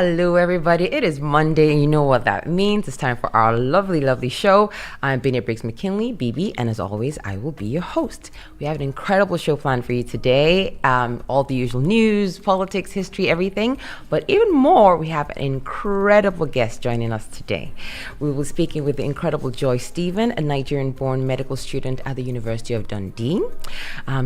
Hello, everybody. It is Monday, and you know what that means. It's time for our lovely, lovely show. I'm Benya Briggs McKinley, BB, and as always, I will be your host. We have an incredible show planned for you today. All the usual news, politics, history, everything. But even more, we have an incredible guest joining us today. We will be speaking with the incredible Joy Stephen, a Nigerian-born medical student at the University of Dundee.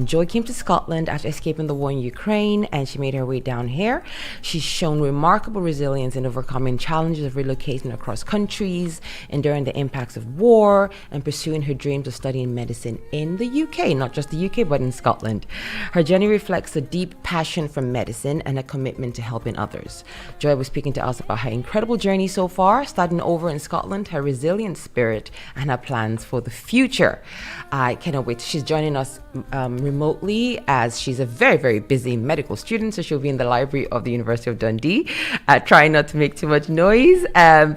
Joy came to Scotland after escaping the war in Ukraine, and she made her way down here. She's shown remarkable resilience in overcoming challenges of relocating across countries, enduring the impacts of war, and pursuing her dreams of studying medicine in the UK, not just the UK, but in Scotland. Her journey reflects a deep passion for medicine and a commitment to helping others. Joy was speaking to us about her incredible journey so far, starting over in Scotland, her resilient spirit, and her plans for the future. I cannot wait. She's joining us remotely as she's a very, very busy medical student, so she'll be in the library of the University of Dundee. Try not to make too much noise.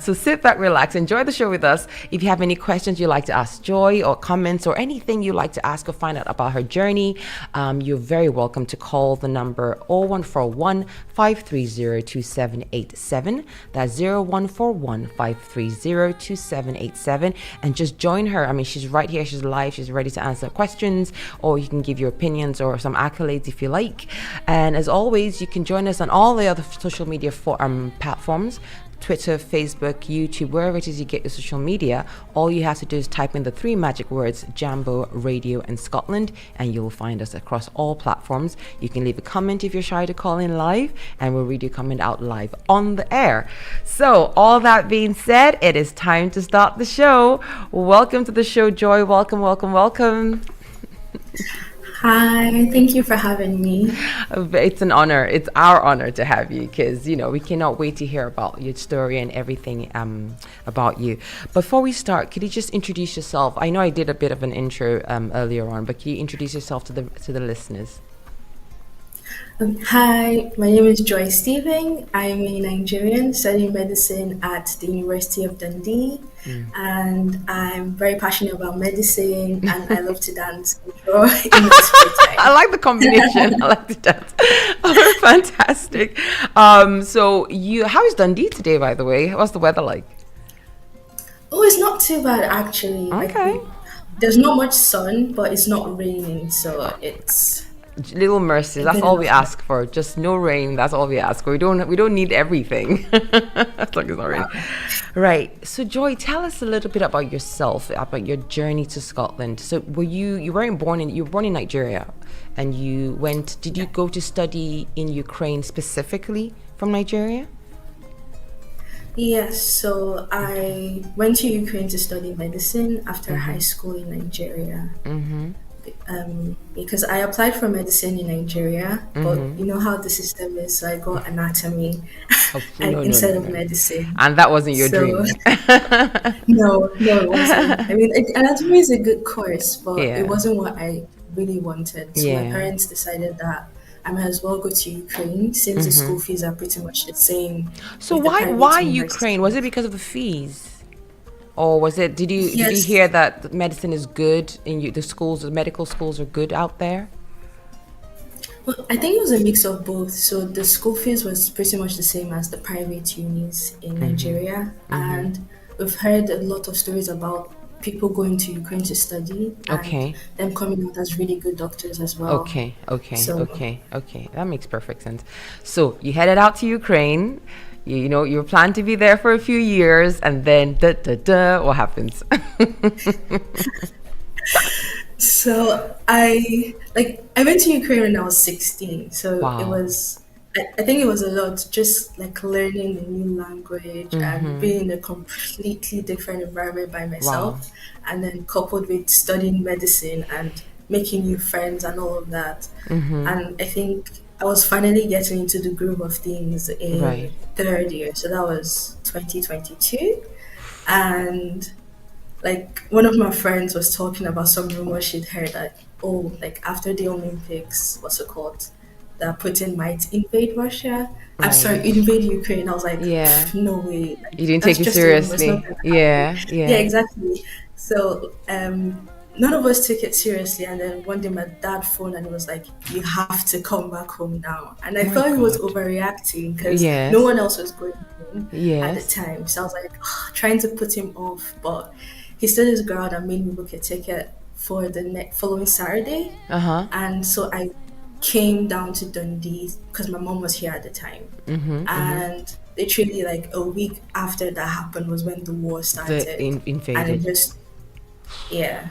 So sit back, relax, enjoy the show with us. If you have any questions you'd like to ask Joy or comments or anything you'd like to ask or find out about her journey, you're very welcome to call the number 0141 530 2787. That's 0141 530 2787. And just join her. I mean, she's right here. She's live. She's ready to answer questions, or you can give your opinions or some accolades if you like. And as always, you can join us on all the other social media platforms: Twitter, Facebook, YouTube, wherever it is you get your social media. All you have to do is type in the three magic words Jambo, Radio, and Scotland, and you'll find us across all platforms. You can leave a comment if you're shy to call in live, and we'll read your comment out live on the air. So, all that being said, it is time to start the show. Welcome to the show, Joy. Welcome, welcome, welcome. Hi, thank you for having me. It's an honor. It's our honor to have you because, we cannot wait to hear about your story and everything about you. Before we start, could you just introduce yourself? I know I did a bit of an intro earlier on, but can you introduce yourself to the listeners? Hi, my name is Joy Stephen. I'm a Nigerian studying medicine at the University of Dundee, and I'm very passionate about medicine, and I love to dance and draw in my spare time. I like the combination. I like the dance. Oh, fantastic. How is Dundee today, by the way? What's the weather like? Oh, it's not too bad actually. Okay. There's not much sun, but it's not raining, so it's little mercy. That's all we ask for. Just no rain. That's all we ask for. We don't need everything. As long as it's not rain. Right. So Joy, tell us a little bit about yourself, about your journey to Scotland. So you were born in Nigeria, and did you go to study in Ukraine specifically from Nigeria? Yes, so I went to Ukraine to study medicine after high school in Nigeria. Because I applied for medicine in Nigeria, but you know how the system is, so I got anatomy instead of medicine. And that wasn't your dream? No, it wasn't. I mean, anatomy is a good course, but it wasn't what I really wanted. So my parents decided that I might as well go to Ukraine since the school fees are pretty much the same. So why Ukraine? Was it because of the fees? Or was it? Did you hear that medicine is good in the medical schools are good out there? Well, I think it was a mix of both. So the school fees was pretty much the same as the private unis in Nigeria, and we've heard a lot of stories about people going to Ukraine to study and them coming out as really good doctors as well. Okay. That makes perfect sense. So you headed out to Ukraine. You plan to be there for a few years, and then what happens? So I went to Ukraine when I was 16. So it was, I think it was a lot, just like learning a new language and being in a completely different environment by myself, and then coupled with studying medicine and making new friends and all of that. And I think I was finally getting into the groove of things in third year. So that was 2022. And one of my friends was talking about some rumors she'd heard that, after the Olympics, what's it called? That Putin might invade Russia. I'm sorry, invade Ukraine. I was like, no way. You didn't take it seriously. Yeah, exactly. So none of us took it seriously. And then one day my dad phoned and he was like, "You have to come back home now." And I Oh my thought he was God. overreacting because no Yes. one else was going home at the Yes. time. So I was like, trying to put him off, but he stood his ground and made me book a ticket for the following Saturday. Uh-huh. And so I came down to Dundee because my mom was here at the time. Mm-hmm. Mm-hmm. And literally like a week after that happened was when the war The started. And it invaded. just, yeah,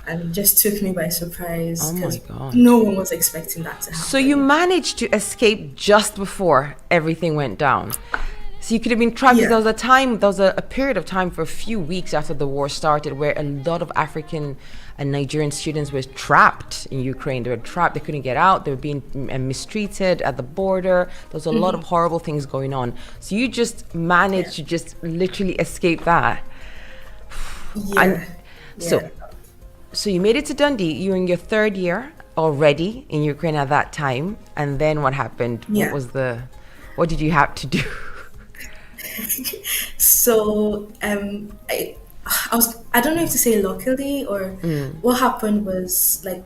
and it just took me by surprise Oh my because God. no one was expecting that to So you happen. managed to escape just before everything went down. So you could have been trapped. Because Yeah. there was a period of time for a few weeks after the war started where a lot of African and Nigerian students were trapped in Ukraine. They were trapped. They couldn't get out. They were being mistreated at the border. There was a lot of horrible things going on. So you just Yeah. managed to just literally escape that. And Yeah. so, Yeah. so you made it to Dundee. You were in your third year already in Ukraine at that time. And then what happened? Yeah. What did you have to do? So I don't know if to say luckily or what happened was like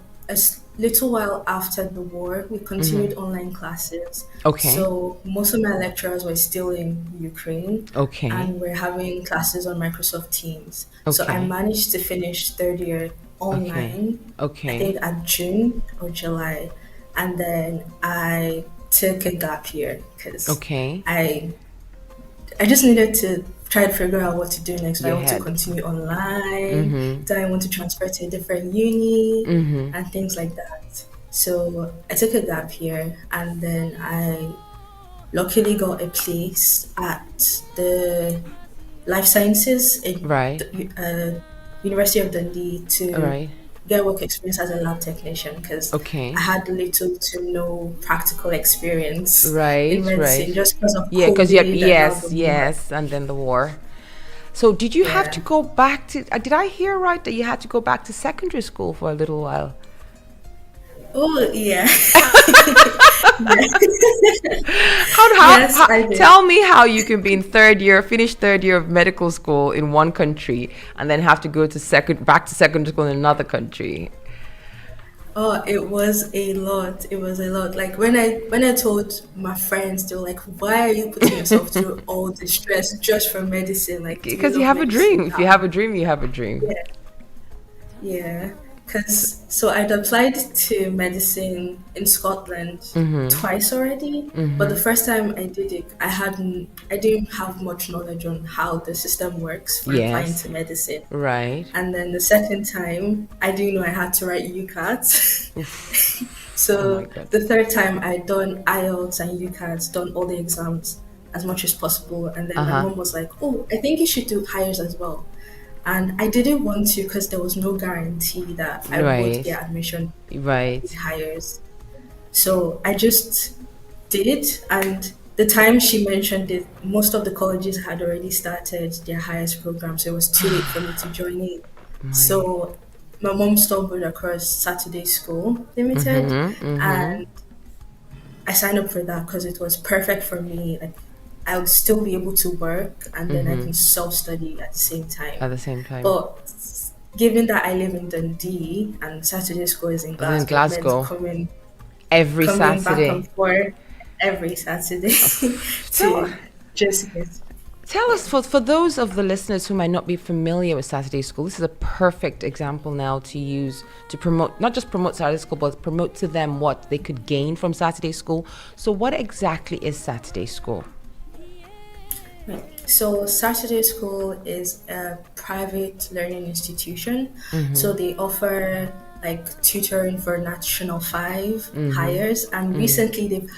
little while after the war we continued online classes. Okay. So most of my lecturers were still in Ukraine Okay. and we're having classes on Microsoft Teams. So I Okay. managed to finish third year online, I Okay. think at June or July. And then I took a gap year because Okay. I just needed to try to figure out what to do next. Do I Your want to head. continue online? Do I want to transfer to a different uni? And things like that. So I took a gap year and then I luckily got a place at the life sciences in Right. University of Dundee All to right. get work experience as a lab technician because I Okay. had little to no practical experience in Right. medicine Right. just because of Yeah, because you have, COVID and now the yes, war. yes, and then the war. So did you have to Yeah. go back to, did I hear right that you had to go back to secondary school for a little while? Oh, yeah. Yes, How I did. tell me how you can be in third year, finish third year of medical school in one country and then have to go to back to secondary school in another country. Oh, it was a lot. It was a lot. Like when I told my friends, they were like, "Why are you putting yourself through all the stress just for medicine? Like, do you Because you love have a medicine?" dream. If you have a dream, you have a dream. Yeah. Yeah, because so I'd applied to medicine in Scotland twice already, but the first time I did it, I didn't have much knowledge on how the system works for applying Yes. to medicine. Right. And then the second time, I didn't know I had to write UCAT. Oh my So God. the third time, I done IELTS and UCAT, done all the exams as much as possible, and then my Uh-huh. mom was like, "Oh, I think you should do hires as well." And I didn't want to because there was no guarantee that I would Right. get admission Right. to hires. So I just did it. And the time she mentioned it, most of the colleges had already started their hires program. So it was too late for me to join in. My. So my mom stumbled across Saturday School Limited Mm-hmm. Mm-hmm. and I signed up for that because it was perfect for me. Like I would still be able to work and then I Mm-hmm. can self-study at the same time. At the same time. But given that I live in Dundee and Saturday school is in I was in Glasgow, it meant Glasgow every coming back Saturday. and forth every Saturday Tell to just get. tell us for those of the listeners who might not be familiar with Saturday School, this is a perfect example now to use to promote, not just promote Saturday School, but promote to them what they could gain from Saturday School. So what exactly is Saturday School? Right. So Saturday School is a private learning institution. So they offer like tutoring for National 5 hires, and recently they've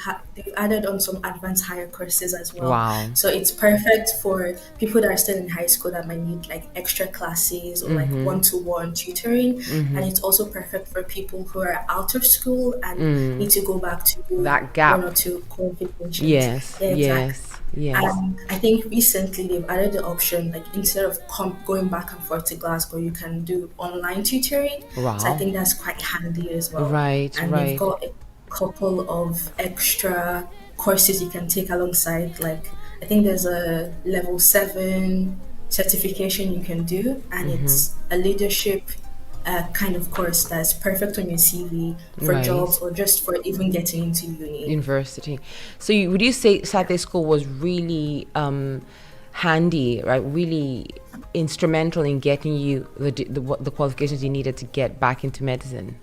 added on some advanced higher courses as well. Wow. So it's perfect for people that are still in high school that might need like extra classes or like one-to-one tutoring, and it's also perfect for people who are out of school and need to go back to do That gap. one or two qualifications. Yes, Yeah, exactly. yes, yes. And I think recently they've added the option like instead of going back and forth to Glasgow, you can do online tutoring. Wow. So I think that's quite handy as well. Right, And right. they've got a couple of extra courses you can take alongside. Like I think there's a level 7 certification you can do, and it's a leadership kind of course that's perfect on your CV for Right. jobs or just for even getting into uni. University. So would you say Saturday school was really handy, right? Really instrumental in getting you the qualifications you needed to get back into medicine?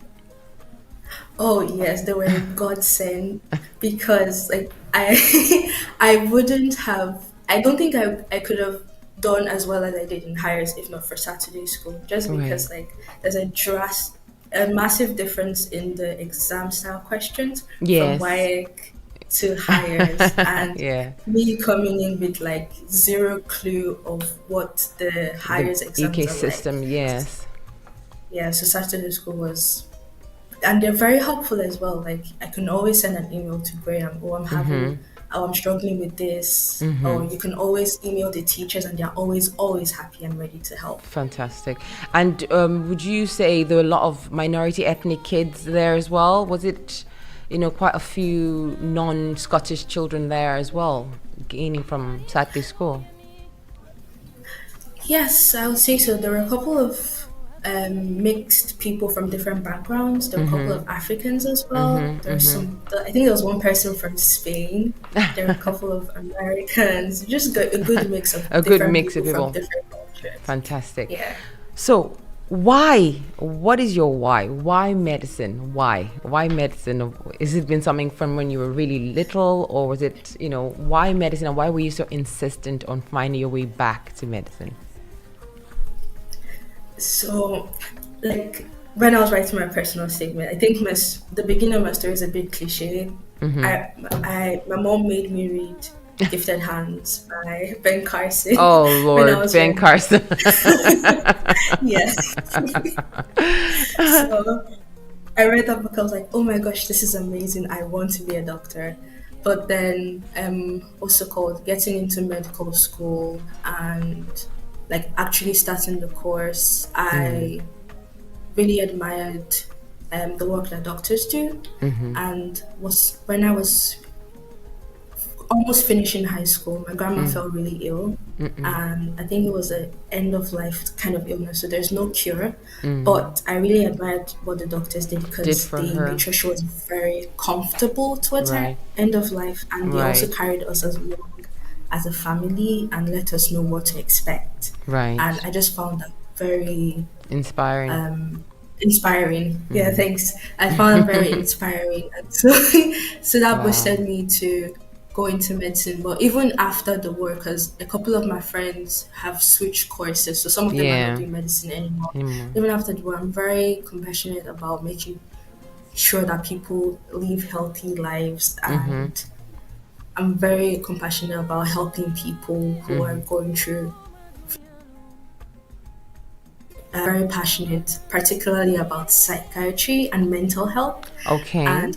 Oh yes, they were a godsend because like I I wouldn't have I don't think I could have done as well as I did in hires if not for Saturday school. Just Right. because like there's a massive difference in the exam style questions from Yes. to hires, and Yeah. me coming in with like zero clue of what the The hires UK exams are like. system, yes. Yeah, so Saturday school was, and they're very helpful as well. Like I can always send an email to Graham, oh I'm struggling with this, or you can always email the teachers, and they're always happy and ready to help. Fantastic. And would you say there were a lot of minority ethnic kids there as well? Was it, quite a few non-Scottish children there as well, gaining from Saturday school? Yes, I would say so. There were a couple of mixed people from different backgrounds. There were a couple of Africans as well. I think there was one person from Spain. There were a couple of Americans. Just a good mix of A good different mix of people from people. different cultures. Fantastic. Yeah. So, why? What is your why? Why medicine? Why? Why medicine? Has it been something from when you were really little, or was it, why medicine, and why were you so insistent on finding your way back to medicine? So, like when I was writing my personal statement, I think the beginning of my story is a bit cliche. My mom made me read "Gifted Hands" by Ben Carson Oh when I Lord, was Ben very Carson. yes. So I read that book. I was like, oh my gosh, this is amazing. I want to be a doctor. But then, also called getting into medical school and like actually starting the course, I really admired the work that doctors do, and was when I was almost finishing high school, my grandma fell really ill, and I think it was an end of life kind of illness. So there's no cure, but I really admired what the doctors did Did because for they made her. sure she was very comfortable towards her Right. end of life, and they also Right. carried us as along as a family and let us know what to expect. And Right. I just found that very Inspiring. inspiring. Yeah, thanks. I found it very inspiring, and so so that boosted Wow. me to go into medicine. But even after the war, because a couple of my friends have switched courses, so some of them are not Yeah. doing medicine anymore. Anymore. Even after the war, I'm very compassionate about making sure that people live healthy lives, and I'm very compassionate about helping people who are going through. Very passionate, particularly about psychiatry and mental health. Okay. And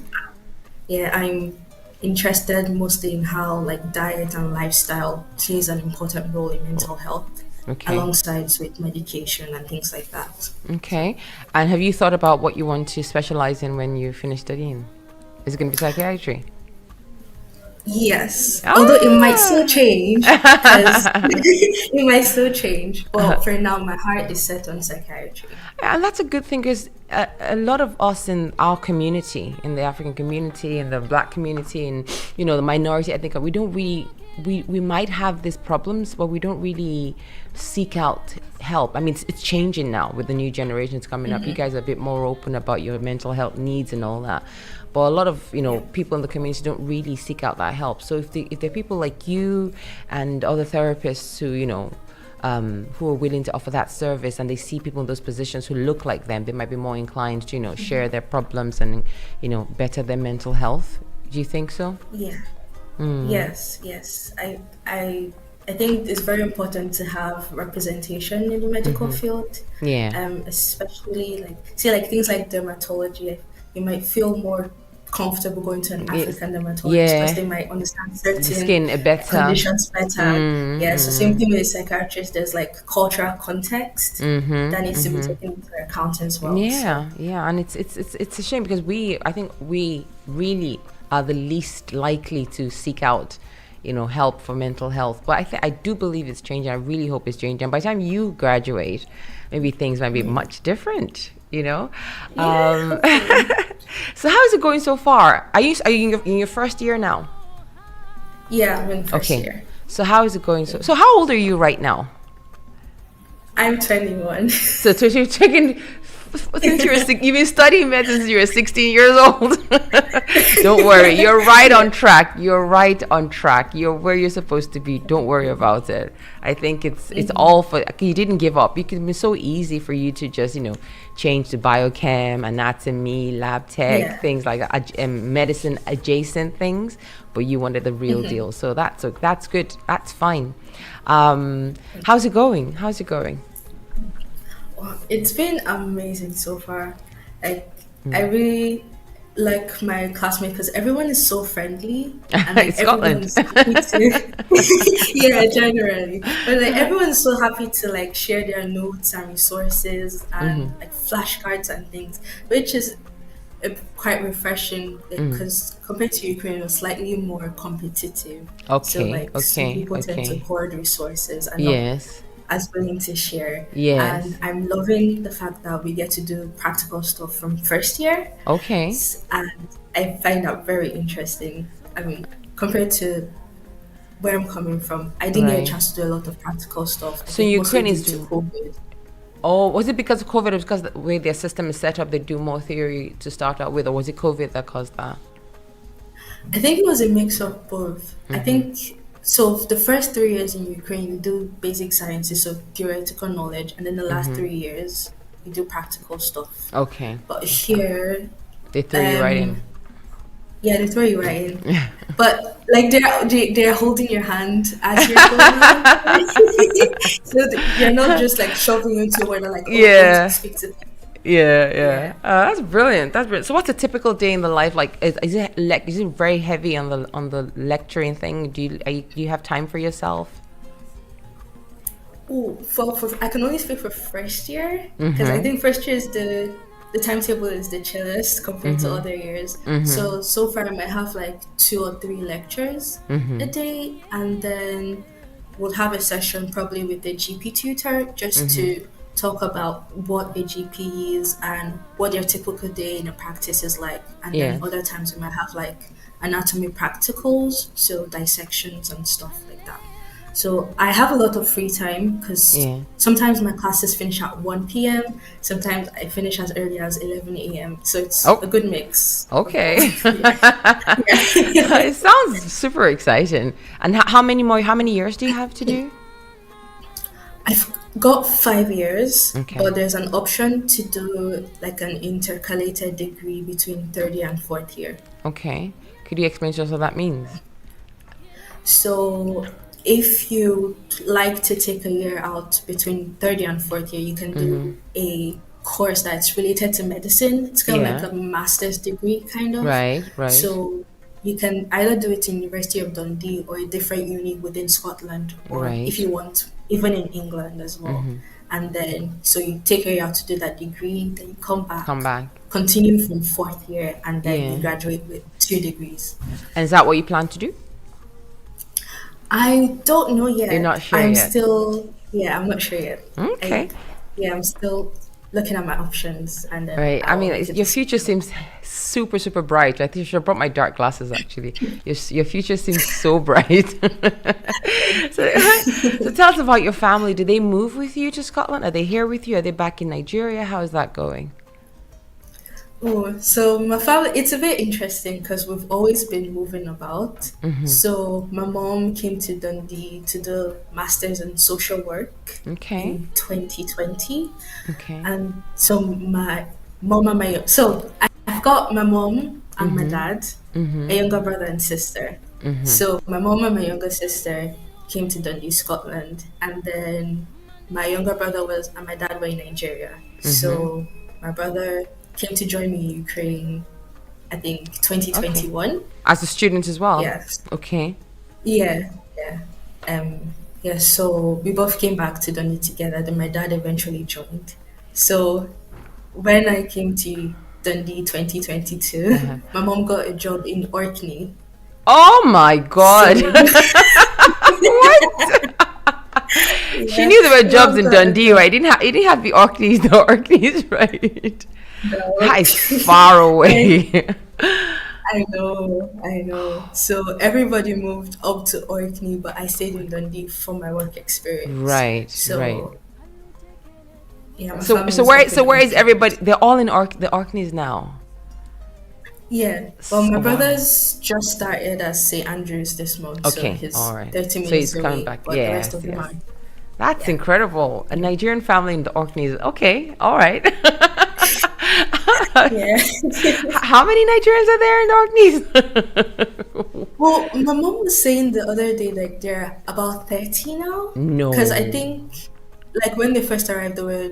yeah, I'm interested mostly in how like diet and lifestyle plays an important role in mental health, Okay. alongside with medication and things like that. Okay. And have you thought about what you want to specialize in when you finish studying? Is it going to be psychiatry? Yes, although it might still Ah! change because it might still change, but for now, my heart is set on psychiatry. And that's a good thing because a lot of us in our community, in the African community, in the black community, and the minority ethnic, we don't really we might have these problems, but we don't really seek out help. I mean, it's changing now with the new generations coming up. You guys are a bit more open about your mental health needs and all that. But a lot of Yeah. people in the community don't really seek out that help. So if there are people like you and other therapists who are willing to offer that service, and they see people in those positions who look like them, they might be more inclined to share their problems and better their mental health. Do you think so? Yeah. Yes. I think it's very important to have representation in the medical field, Yeah. especially like see like things like dermatology. You might feel more comfortable going to an It's, African dermatologist because yeah, they might understand the certain skin a better. conditions better. Yeah, so same thing with a psychiatrist. There's like cultural context that needs to be taken into account as well. So Yeah, and it's a shame because I think we really are the least likely to seek out help for mental health. But I do believe it's changing. I really hope it's changing. And by the time you graduate, maybe things might be much different. Yeah, hopefully. So how is it going so far? Are you in your first year now? Yeah, I'm in first Okay. year. So how is it going? So how old are you right now? I'm 21. So you're taking since you've been studying medicine since you were 16 years old. Don't worry, you're right on track. You're right on track. You're where you're supposed to be. Don't worry about it. I think it's all for you. Didn't give up. It's so easy for you to just change to biochem, anatomy, lab tech, Yeah. things like that, medicine adjacent things. But you wanted the real deal, so that's good. That's fine. How's it going? How's it going? Wow, it's been amazing so far. Like, I really like my classmates because everyone is so friendly and like It's Scotland. everyone's happy to yeah, generally. But like everyone's so happy to like share their notes and resources and like flashcards and things, which is quite refreshing because compared to Ukraine, it was slightly more competitive. So Okay, like some okay, people tend to okay. hoard resources and not Yes, as willing to share. And yes. I'm loving the fact that we get to do practical stuff from first year. Okay, And I find that very interesting. I mean, compared to where I'm coming from, I didn't get a right. chance to do a lot of practical stuff. I So think mostly Ukraine due is, to COVID. oh, was it because of COVID or because the way their system is set up, they do more theory to start out with, or was it COVID that caused that? I think it was a mix of both. I think so. The first 3 years in Ukraine, you do basic sciences, so theoretical knowledge, and then the last 3 years, you do practical stuff. Okay, But okay. here, They threw you right in. um, yeah, they throw you right in. But like they're holding your hand as you're going along. So they're not just like shoving you into where they're like, oh, go to Yeah, speak to them. yeah, Yeah. yeah. That's brilliant. That's brilliant. So, what's a typical day in the life like? Is it very heavy on the lecturing thing? Do you have time for yourself? Oh, for I can only speak for first year because I think first year is the timetable is the chillest compared to other years. So far I might have like 2 or 3 lectures a day, and then we'll have a session probably with the GP tutor just to talk about what a GP is and what their typical day in a practice is like. And then Yes. other times we might have like anatomy practicals, so dissections and stuff like that. So I have a lot of free time because Yeah. sometimes my classes finish at 1 p.m. Sometimes I finish as early as 11 a.m. So it's a Oh, good mix of okay. both. Yeah. It sounds super exciting. And how many years do you have to do? I've got 5 years, Okay. but there's an option to do like an intercalated degree between third year and fourth year. Okay. Could you explain to us what that means? So if you like to take a year out between third year and fourth year, you can do a course that's related to medicine. It's kind of like Yeah. a master's degree, kind of. Right, right. So you can either do it in University of Dundee or a different uni within Scotland, or if Right. you want, even in England as well. And then, so you take a year out to do that degree, then you come Come back, back. continue from fourth year, and then you Yeah. graduate with 2 degrees. And is that what you plan to do? I don't know You're yet. not sure yet. Yeah, I'm not sure yet. Okay. Yeah, I'm still looking at my options, and then Right. I I'll mean, make a your future decision. seems super, super bright. I think you should have brought my dark glasses, actually. Your future seems so bright. So tell us about your family. Do they move with you to Scotland? Are they here with you? Are they back in Nigeria? How is that going? Oh, so my family, it's a bit interesting because we've always been moving about. So my mom came to Dundee to do masters in social work Okay. in 2020. Okay. And so my mom and I've got my mom and my dad, a younger brother and sister. So my mom and my younger sister came to Dundee, Scotland, and then my younger brother was and my dad were in Nigeria. So my brother came to join me in Ukraine, I think Okay. 2021. As a student as well? Yes. Okay. Yeah, yeah. Yeah, so we both came back to Dundee together, then my dad eventually joined. So when I came to Dundee 2022, my mom got a job in Orkney. Oh my God. So What? She yeah, knew there were we jobs all in got a Dundee, job. right? It didn't have to be Orkneys, the Orkneys, right? No. That is far And away. I know. So everybody moved up to Orkney, but I stayed in Dundee for my work experience. Right, right. So yeah, my So family is up so in where is Orkney. everybody? They're all in the Orkneys now. Yeah, well, my Oh, wow. brother's just started at St. Andrews this month, so Okay, all he's right. 30 So he's minutes coming away, back. but the rest Yes, of them yes. are, That's yeah, incredible. A yeah. Nigerian family in the Orkneys. Okay, all right. Yeah. How many Nigerians are there in the Orkneys? Well, my mom was saying the other day, like, they're about 30 now. Because I No. think, like, when they first arrived, they were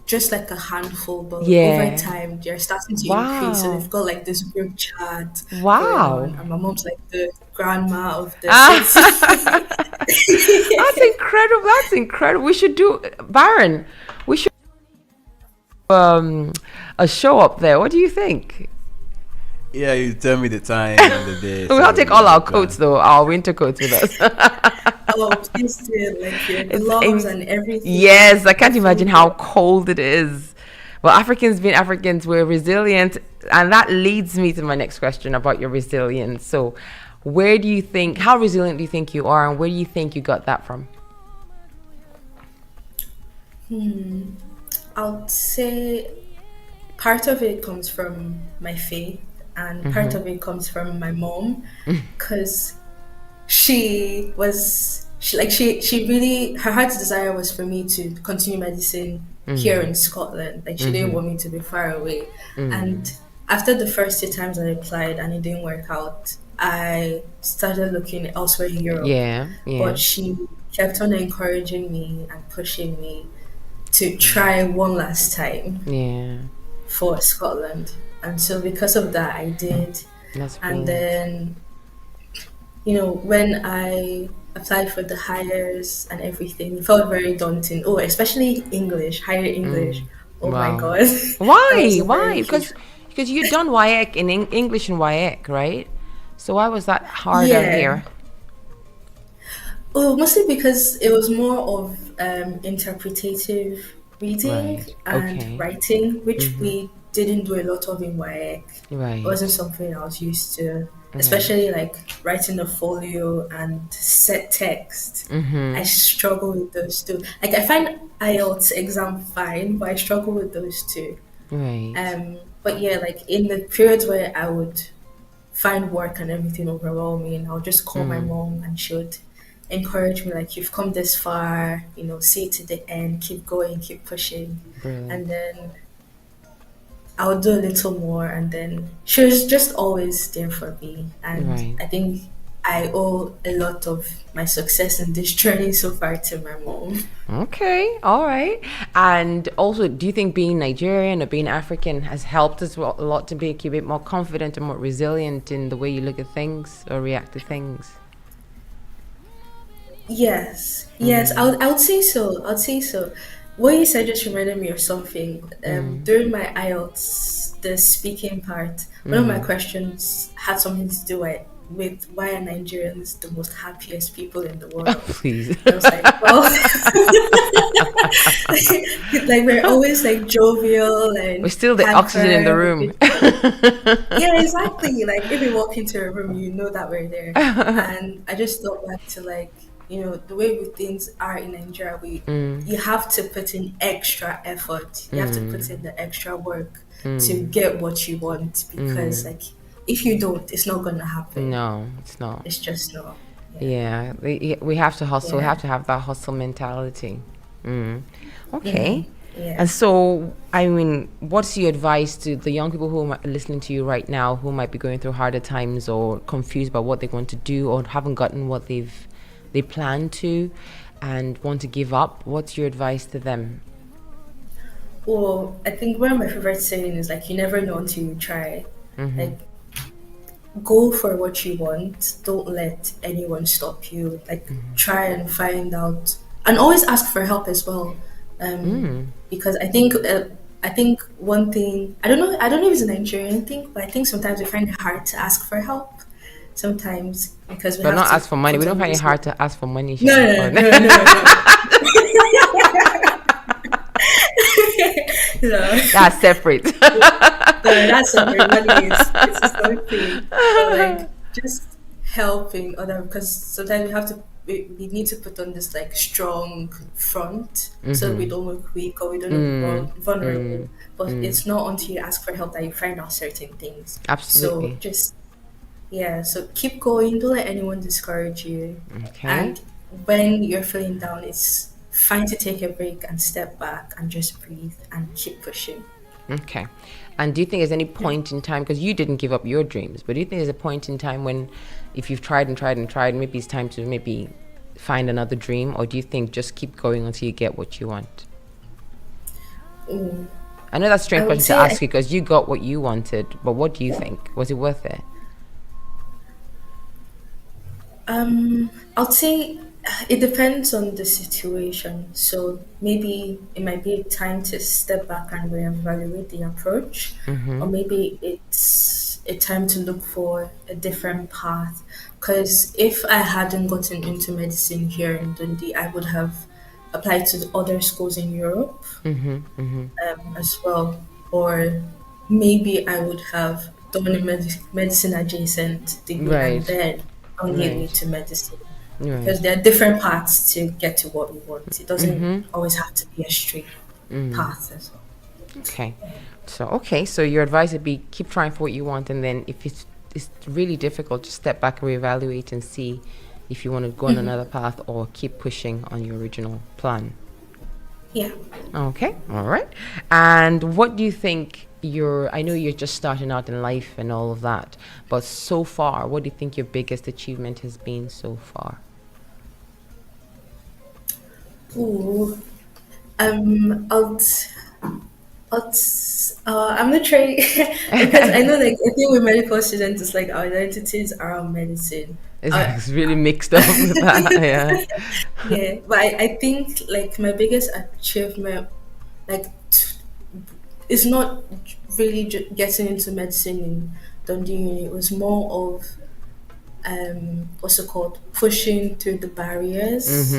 just like a handful, but over Yeah. time, they're starting to increase. So they've Wow. got like this group chat going Wow. on, and my mom's like the grandma of the Ah, city. that's incredible. That's incredible. We should do, Baron. We should um a show up there. What do you think? Yeah, you tell me the time and the day, We'll so take we all have a our coats plan. though, our winter coats with us. Oh, please do, like your It's gloves and everything, yes, I the can't imagine full how gear. cold it is. But Africans being Africans, we're resilient, and that leads me to my next question about your resilience. So, where do you think, how resilient do you think you are, and where do you think you got that from? I would say part of it comes from my faith, and part of it comes from my mom, because she really, her heart's desire was for me to continue medicine here in Scotland. Like, she didn't want me to be far away. And after the first 2 times I applied and it didn't work out, I started looking elsewhere in Europe. Yeah, But yeah, she kept on encouraging me and pushing me to try one last time yeah. for Scotland. And so because of that, I did. That's And brilliant. then, when I applied for the hires and everything, it felt very daunting. Oh, especially English, higher English. Oh my Wow. God. That was Why? a very Why? huge. Because you done WIEC in English and WIEC, right? So why was that hard on Yeah. here? Oh, mostly because it was more of interpretative reading Right. and Okay. writing, which we didn't do a lot of in WIEC. It wasn't Right. something I was used to, Right. especially like writing a folio and set text. I struggle with those two. Like, I find IELTS exam fine, but I struggle with those two. Right. But yeah, like in the periods where I would find work and everything overwhelming, I'll just call my mom and she would encourage me, like, you've come this far, see it to the end, keep going, keep pushing. And Brilliant. then I would do a little more, and then she was just always there for me. And Right. I think I owe a lot of my success in this journey so far to my mom. Okay. All right. And also, do you think being Nigerian or being African has helped us a lot to make you a bit more confident and more resilient in the way you look at things or react to things? Yes, yes, I would say so. I would say so. What you said just reminded me of something. During my IELTS, the speaking part, one of my questions had something to do with why are Nigerians the most happiest people in the Oh, world? please. And I was like, well, like we're always like jovial We're and still the oxygen in the hyper. room. Yeah, exactly. Like if you walk into a room, you know that we're there. And I just thought back to, like, the way things are in Nigeria, you have to put in extra effort. You have to put in the extra work to get what you want, because like if you don't, it's not gonna happen. No, it's not. It's just not. Yeah. Yeah, we have to hustle. We Yeah. have to have that hustle mentality. Okay. Yeah. And so, I mean, what's your advice to the young people who are listening to you right now, who might be going through harder times or confused about what they're going to do or haven't gotten what they plan to and want to give up? What's your advice to them? Well, I think one of my favorite saying is, like, you never know until you try. Like, go for what you want. Don't let anyone stop you. Like, try and find out, and always ask for help as well. Because I think one thing, I don't know if it's a Nigerian thing, but I think sometimes we find it hard to ask for help. sometimes because we But have not to ask for money. We put don't on find it this. hard to ask for money, No, Sha. no, But no, no, no, no. No. that's separate. No, that's separate. Money is it's its own thing. But like just helping other because sometimes we need to put on this like strong front so we don't look weak or we don't look vulnerable. But it's not until you ask for help that you find out certain things. So Absolutely. just yeah, so keep going. Don't let anyone discourage you. Okay. And when you're feeling down, it's fine to take a break and step back and just breathe and keep pushing. Okay. And do you think there's any point in time, because you didn't give up your dreams, but do you think there's a point in time when if you've tried and tried and tried, maybe it's time to maybe find another dream? Or do you think just keep going until you get what you want? Mm. I know that's a strange I would question to say ask you because you got what you wanted, but what do you think? Was it worth it? I'd say it depends on the situation. So maybe it might be time to step back and reevaluate the approach, or maybe it's a time to look for a different path. Because if I hadn't gotten into medicine here in Dundee, I would have applied to other schools in Europe as well, or maybe I would have done a medicine adjacent degree and Right. then only lead Right. to medicine Right. because there are different paths to get to what we want. It doesn't always have to be a straight path as well. Okay. So your advice would be keep trying for what you want, and then if it's really difficult, just step back and reevaluate and see if you want to go on another path or keep pushing on your original plan. Yeah. Okay. All right. And what do you think I know you're just starting out in life and all of that, but so far, what do you think your biggest achievement has been so far? Ooh. I'll I'm not trying because I know like I think with medical students it's like our identities are our medicine. It's, Uh, it's really mixed up with that. Yeah. yeah, but I think like my biggest achievement like is not really getting into medicine in Dundee Uni. It was more of what's it called pushing through the barriers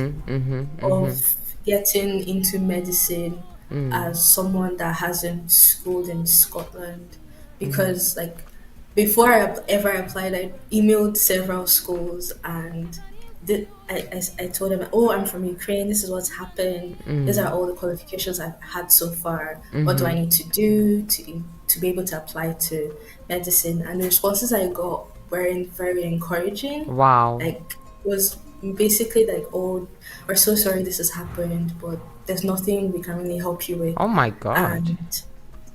of getting into medicine as someone that hasn't schooled in Scotland because like before I ever applied I emailed several schools and I told them oh I'm from Ukraine, this is what's happened, these are all the qualifications I've had so far, what do I need to do to be able to apply to medicine, and the responses I got weren't very encouraging. Wow. Like it was basically like, "Oh, we're so sorry this has happened, but there's nothing we can really help you with." Oh my God. And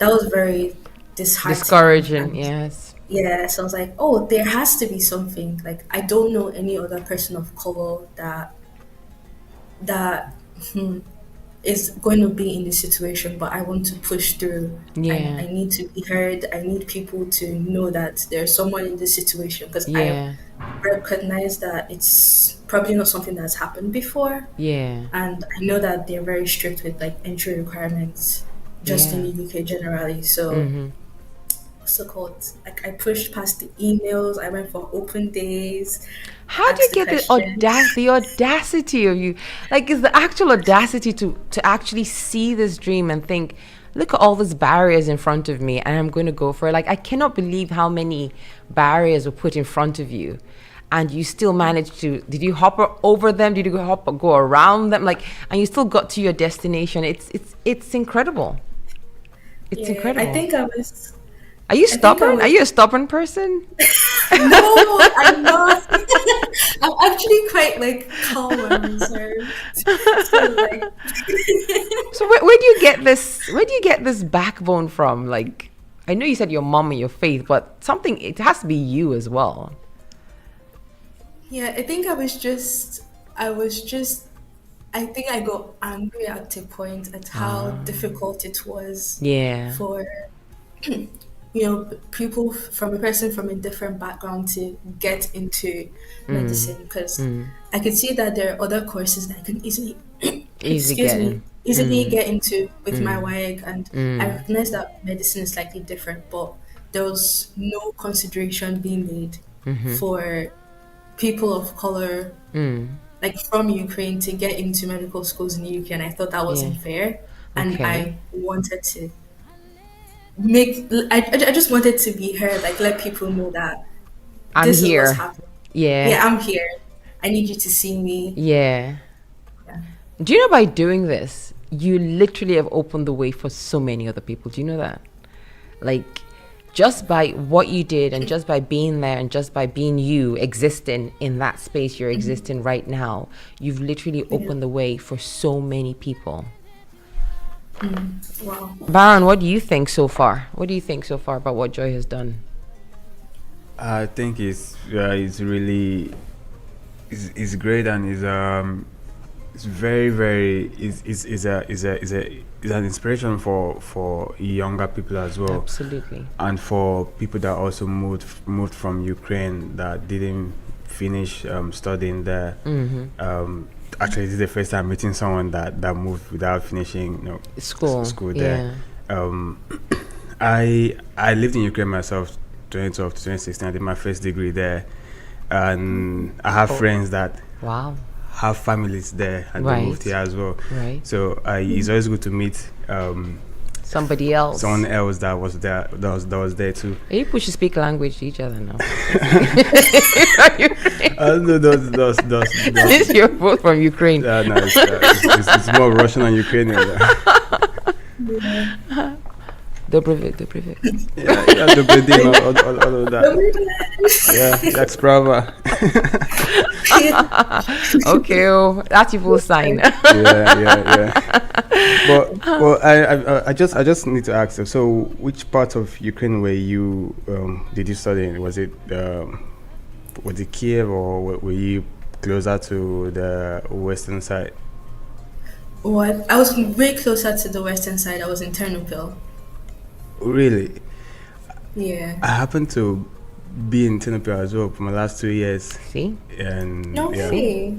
that was very disheartening. Discouraging. And Yes. yeah, so I was like, "Oh, there has to be something." Like I don't know any other person of color that is going to be in this situation, but I want to push through. Yeah. I need to be heard. I need people to know that there's someone in this situation because I Yeah. recognize that it's probably not something that's happened before. Yeah. And I know that they're very strict with like entry requirements just in Yeah. the UK generally. So what's it called? Like I pushed past the emails, I went for open days, How do you asked the get questions. the audacity of you? Like, is the actual audacity to actually see this dream and think, look at all these barriers in front of me, and I'm going to go for it. Like, I cannot believe how many barriers were put in front of you, and you still managed to. Did you hop over them? Did you go around them? Like, and you still got to your destination. It's incredible. It's Yeah, incredible. Are you I think I stubborn? Are was you a stubborn person? no, I'm not. I'm actually quite like calm and reserved. So like So where do you get this? Where do you get this backbone from? Like, I know you said your mom and your faith, but something it has to be you as well. yeah, I think I got angry at a point at how difficult it was Yeah. for people from a person from a different background to get into medicine because I could see that there are other courses that I can easily, Easy excuse me, getting. easily get into with my WIG, and I recognize that medicine is slightly different, but there was no consideration being made for people of color, like from Ukraine, to get into medical schools in the UK, and I thought that Yeah. wasn't fair. And Okay. I wanted to I just wanted to be heard, like let people know that I'm this is what's here. happening. Yeah. Yeah, I'm here. I need you to see me. Yeah. Yeah. Do you know by doing this, you literally have opened the way for so many other people? Do you know that? Like, just by what you did and just by being there and just by being you existing in that space you're existing right now, you've literally opened the way for so many people. Wow. Baron, what do you think so far? What do you think so far about what Joy has done? I think it's really it's great, and it's very very is an inspiration for younger people as well, Absolutely. and for people that also moved from Ukraine that didn't finish studying there. Actually, this is the first time meeting someone that moved without finishing, school there. Yeah. I lived in Ukraine myself, 2012 to 2016. I did my first degree there, and I have friends that Wow. have families there, and Right. they moved here as well. Right. So it's always good to meet Somebody else. someone else that was there, that was there too. People should speak language to each other now. I don't know those. At least you're both from Ukraine. No, it's more Russian and Ukrainian. Dobrovic. Yeah, the building, all of that. Yeah, that's Prava. Okay, that's your full sign. Yeah. But I just need to ask. So, which part of Ukraine did you study in? Was it Kiev, or were you closer to the western side? What? I was way closer to the western side. I was in Ternopil. Really? Yeah. I happen to be in Ternopil as well for my last 2 years, See? and No way.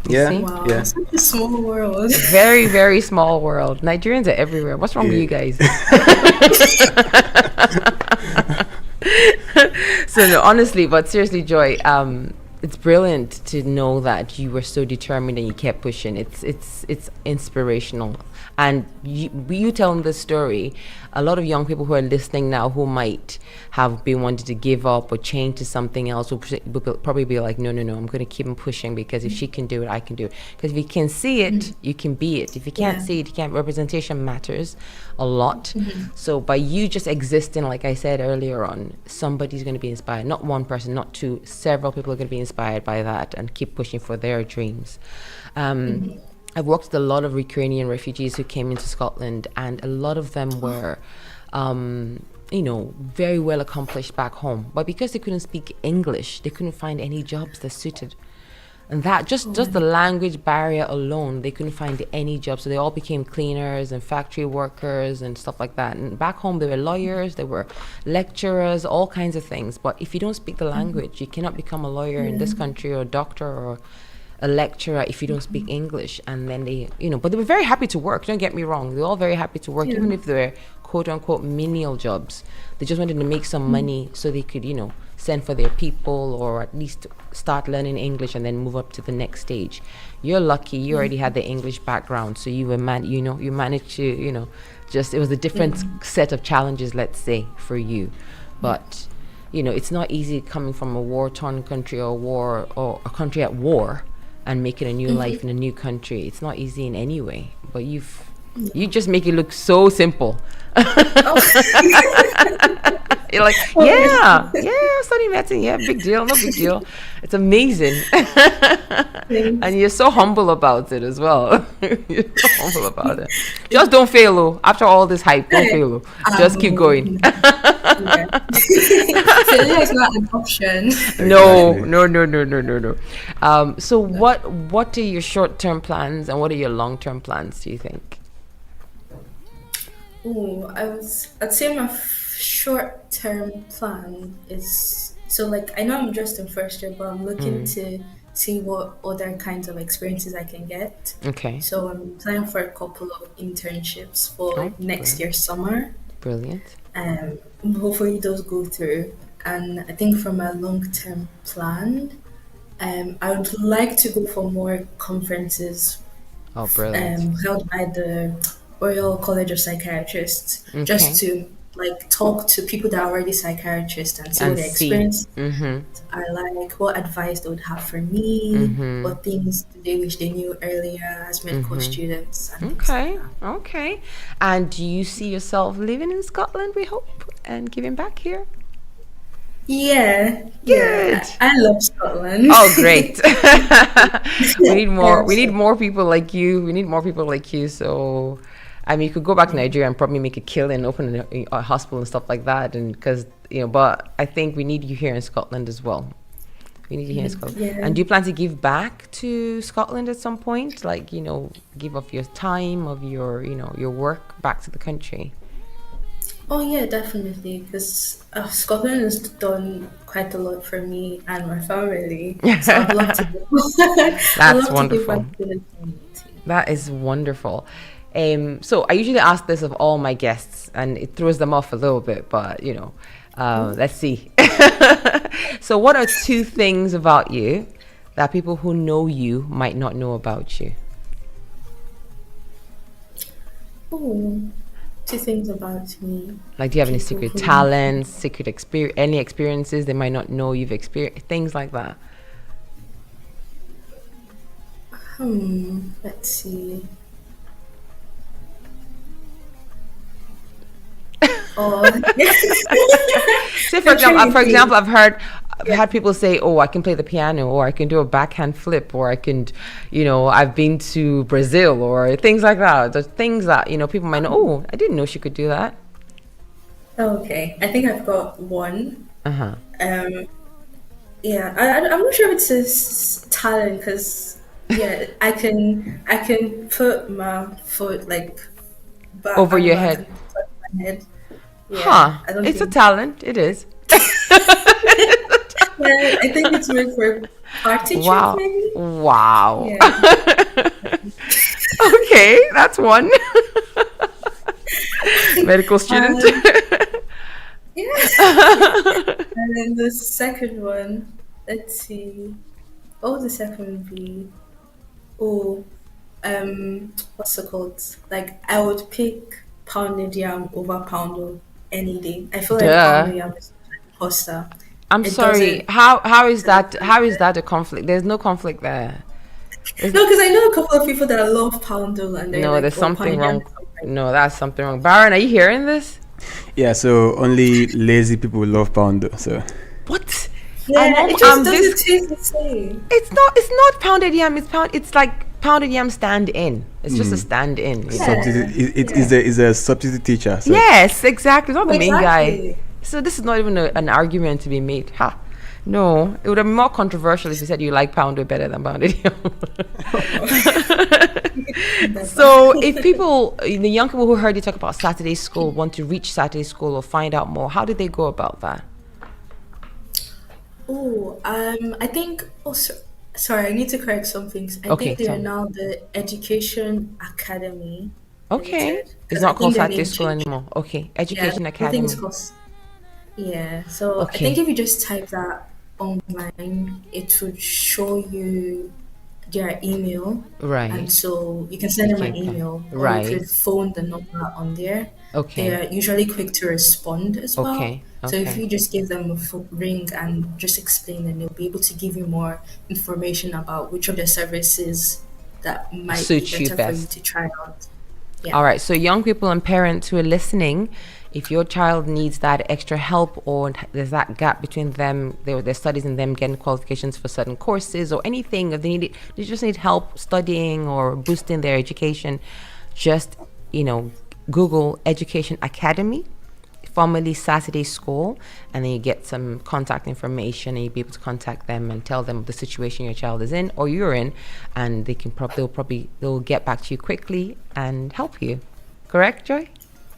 yeah, See? Wow. yeah. Such a small world. Very, very small world. Nigerians are everywhere. What's wrong with Yeah. you guys? So no, honestly, but seriously, Joy, it's brilliant to know that you were so determined and you kept pushing. It's inspirational. And you telling this story, a lot of young people who are listening now who might have been wanting to give up or change to something else will probably be like, no, I'm going to keep on pushing, because if she can do it, I can do it. Because if you can see it, you can be it. If you can't see it, you can't. Representation matters a lot. So by you just existing, like I said earlier on, somebody's going to be inspired. Not one person, not two, several people are going to be inspired by that and keep pushing for their dreams. I've worked with a lot of Ukrainian refugees who came into Scotland, and a lot of them were, very well accomplished back home. But because they couldn't speak English, they couldn't find any jobs that suited. And that, just the language barrier alone, they couldn't find any jobs. So they all became cleaners and factory workers and stuff like that. And back home, they were lawyers, they were lecturers, all kinds of things. But if you don't speak the language, you cannot become a lawyer in this country, or a doctor, or a lecturer if you don't speak English. And then they, but they were very happy to work. Don't get me wrong. They were all very happy to work, even if they were quote unquote menial jobs. They just wanted to make some money so they could, send for their people, or at least start learning English and then move up to the next stage. You're lucky. You already had the English background, so you were you managed to, it was a different set of challenges, let's say, for you. But it's not easy coming from a war-torn country, or a country at war, and making a new life in a new country. It's not easy in any way, but you just make it look so simple. You're like, yeah, studying medicine, yeah, big deal, no big deal. It's amazing. And you're so humble about it as well. You're so humble about it. Just don't fail, though. After all this hype, don't fail, though. Just keep going. Failure is not an option. No. So what are your short-term plans, and what are your long-term plans, do you think? Oh, I'd say my short-term plan is, so like, I know I'm just in first year, but I'm looking to see what other kinds of experiences I can get. Okay. So I'm planning for a couple of internships for next year summer. Brilliant. Hopefully those go through. And I think for my long-term plan, I would like to go for more conferences Oh, brilliant. held by the Royal College of Psychiatrists, just Okay. to like talk to people that are already psychiatrists and see what And their see. experience Mm-hmm. are like, what advice they would have for me, Mm-hmm. what things do they wish they knew earlier as medical Mm-hmm. students, and things like Okay. that. Okay. And do you see yourself living in Scotland, we hope, and giving back here? Yeah, Good. yeah, I love Scotland. Oh, great. Yeah, We need so more people like you. We need more people like you. So, I mean, you could go back to yeah. Nigeria and probably make a killing, open a hospital and stuff like that. And because, but I think we need you here in Scotland as well. We need you here in Scotland. Yeah. And do you plan to give back to Scotland at some point? Like, give of your time, of your work back to the country? Oh yeah, definitely. Because Scotland has done quite a lot for me and my family. So I'd love to go. I'd That's love to give back wonderful. to the community. That is wonderful. So I usually ask this of all my guests, and it throws them off a little bit, but let's see. So, what are two things about you that people who know you might not know about you? Oh, two things about me. Like, do you have any People secret who, talents, secret experience, any experiences they might not know you've experienced, things like that? let's see. Oh, Say for I'm example, trying to think. I've had people say, "Oh, I can play the piano, or I can do a backhand flip, or I can, I've been to Brazil, or things like that." The things that people might know. Oh, I didn't know she could do that. Okay, I think I've got one. Uh huh. Um, yeah, I'm not sure if it's a talent because yeah, I can put my foot like back Over and your back head. and touch my head. Yeah, Huh? I don't It's a think. talent. It is. Yeah, I think it's more for party trick Wow. maybe. Wow. Yeah. Okay, that's one. Medical student. Um, yeah. And then the second one, let's see. What would the second one be? Oh, what's it called? Like I would pick pounded yam over poundo any day. I feel like Duh. pounded yam is like pasta. I'm It sorry. doesn't. How is that a conflict? There's no conflict there. There's, No, because I know a couple of people that love poundo and they're no, like, there's oh, something pounded yam wrong. is not right. No, that's something wrong. Baron, are you hearing this? Yeah, so only lazy people love poundo. So What? Yeah, it just I'm doesn't this. taste the same. It's not pounded yam. It's like pounded yam stand in. It's just a stand in. substitute Yeah, it yeah, is a substitute teacher. So Yes, exactly. It's not the main guy. exactly. So this is not even an argument to be made. Ha. No, it would have been more controversial if you said you like poundo better than pounded yam. So if people, the young people who heard you talk about Saturday school, want to reach Saturday school or find out more, how do they go about that? Oh, I think also, sorry, I need to correct some things. I Okay, think they tell are me. now the Education Academy Okay, Limited it's because I not called think their Saturday name school changed. anymore. Okay, Yeah, Education I think it's Academy. called. Yeah, so I think Okay, if you just type that online, it would show you their email, and right. so you can send You them an can apply. email or you Right. could phone the number on there. They Okay. are usually quick to respond as well. Okay. So if Okay. you just give them a ring and just explain, then they'll be able to give you more information about which of the services that might be Suits you better for you best. to try out. Yeah. All right. So, young people and parents who are listening, if your child needs that extra help or there's that gap between them, their studies and them getting qualifications for certain courses or anything, if they just need help studying or boosting their education, just, Google Education Academy, formerly Saturday School, and then you get some contact information and you'll be able to contact them and tell them the situation your child is in or you're in, and they'll get back to you quickly and help you. Correct, Joy?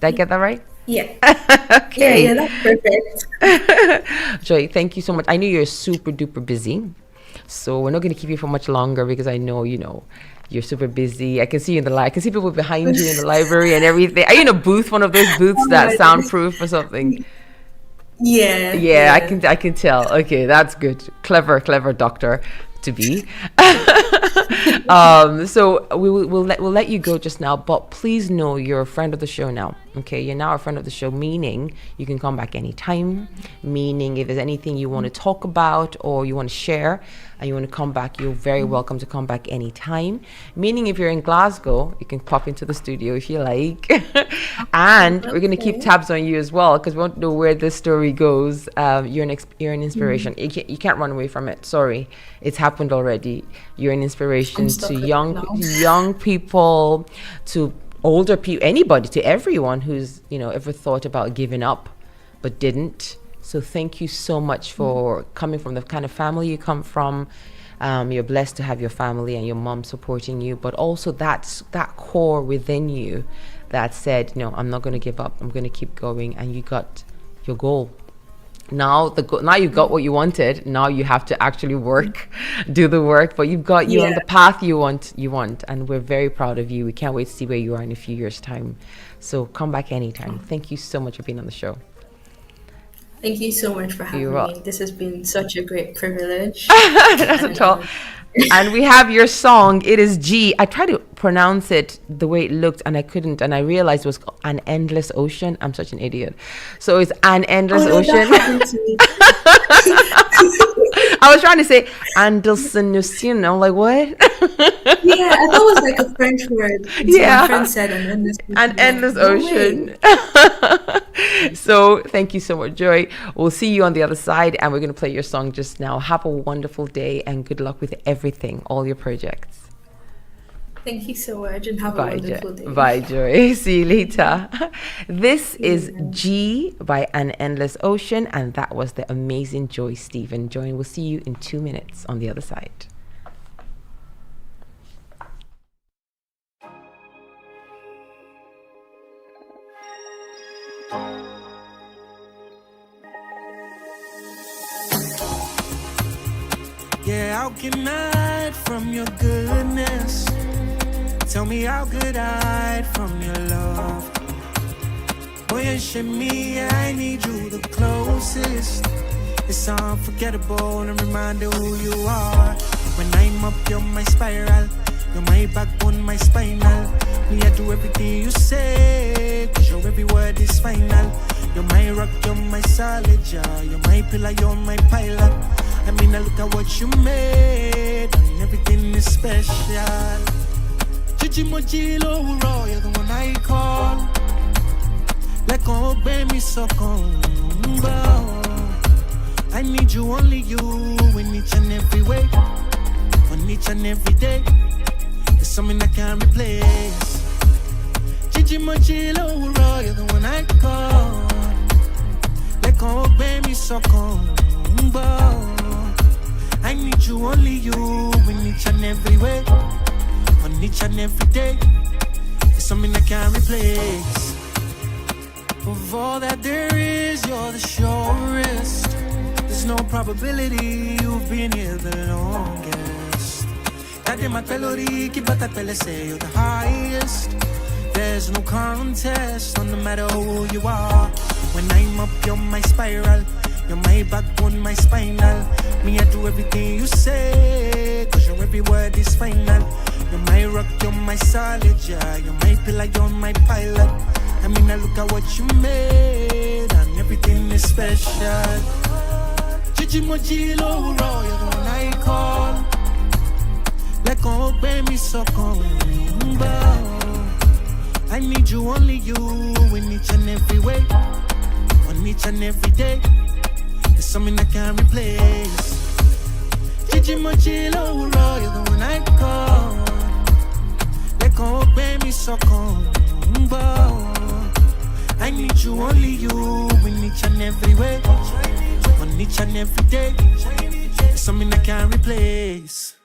Did I get that right? Yeah. Yeah, Okay. yeah, that's perfect. Joy, thank you so much. I know you're super duper busy, so we're not going to keep you for much longer because I know, you're super busy. I can see you in the I can see people behind you in the library and everything. Are you in a booth, one of those booths Oh that my goodness. soundproof or something? Yeah, Yeah, yeah. I can tell. Okay, that's good. Clever doctor to be. So we'll let you go just now, but please know you're a friend of the show now. Okay, you're now a friend of the show, meaning you can come back anytime. Meaning if there's anything you want to talk about or you want to share and you want to come back, you're very welcome to come back anytime. Meaning if you're in Glasgow, you can pop into the studio if you like. And we're gonna keep tabs on you as well because we want to know where this story goes. You're an inspiration. You can't run away from it. Sorry, it's happened already. You're an inspiration to young people, to older people, anybody, to everyone who's ever thought about giving up but didn't. So thank you so much for coming from the kind of family you come from. You're blessed to have your family and your mom supporting you, but also that core within you that said, no, I'm not going to give up. I'm going to keep going. And you got your goal. Now you got what you wanted. Now you have to actually do the work. But you've got you on the path you want, and we're very proud of you. We can't wait to see where you are in a few years' time. So come back anytime. Thank you so much for being on the show. Thank you so much for having me. This has been such a great privilege. That's at all. And we have your song. It is G. I tried to pronounce it the way it looked and I couldn't. And I realized it was An Endless Ocean. I'm such an idiot. So it's An Endless Ocean. That happened to me. I was trying to say Anderson. I'm like, what? Yeah, I thought it was like a French word. Yeah. My friend said an endless ocean. So thank you so much, Joy. We'll see you on the other side and we're going to play your song just now. Have a wonderful day and good luck with everything, all your projects. Thank you so much and have a wonderful day. Bye, Joy. See you later. This is G by An Endless Ocean, and that was the amazing Joy Stephen. Joy, we'll see you in 2 minutes on the other side. Yeah, how can I hide from your goodness? Tell me how could I hide from your love? Boy, you shit me, I need you the closest. It's unforgettable and reminder who you are. When I'm up, you're my spiral. You're my backbone, my spinal. Me, I do everything you say, cause your every word is final. You're my rock, you're my solid jaw. You're my pillar, you're my pilot. I mean, I look at what you made, and everything is special. Gigi Mojilo, you're the one I call. Like, oh, baby, so come. I need you, only you, in each and every way. On each and every day. There's something I can't replace. Gigi Mojilo, you're the one I call. Like, oh, baby, so come. I need you, only you, in each and every way. On each and every day. There's something I can't replace. Of all that there is, you're the surest. There's no probability you've been here the longest. That in my telori, keep at that say you're the highest. There's no contest, no matter who you are. When I'm up, you're my spiral. You're my backbone, my spinal. Me, I do everything you say, cause your every word is final. You're my rock, you're my solid, yeah. You're my pillar, you're my pilot. I mean, I look at what you made, and everything is special. Gigi Mojilo, you're the one I call. Like, oh, baby, so come. I need you, only you, in each and every way. On each and every day. There's something I can't replace. Gigi Mojilo, you're the one I call. Like, oh, baby, so come. I need you, only you, in each and every way. On each and every day. There's something I can't replace.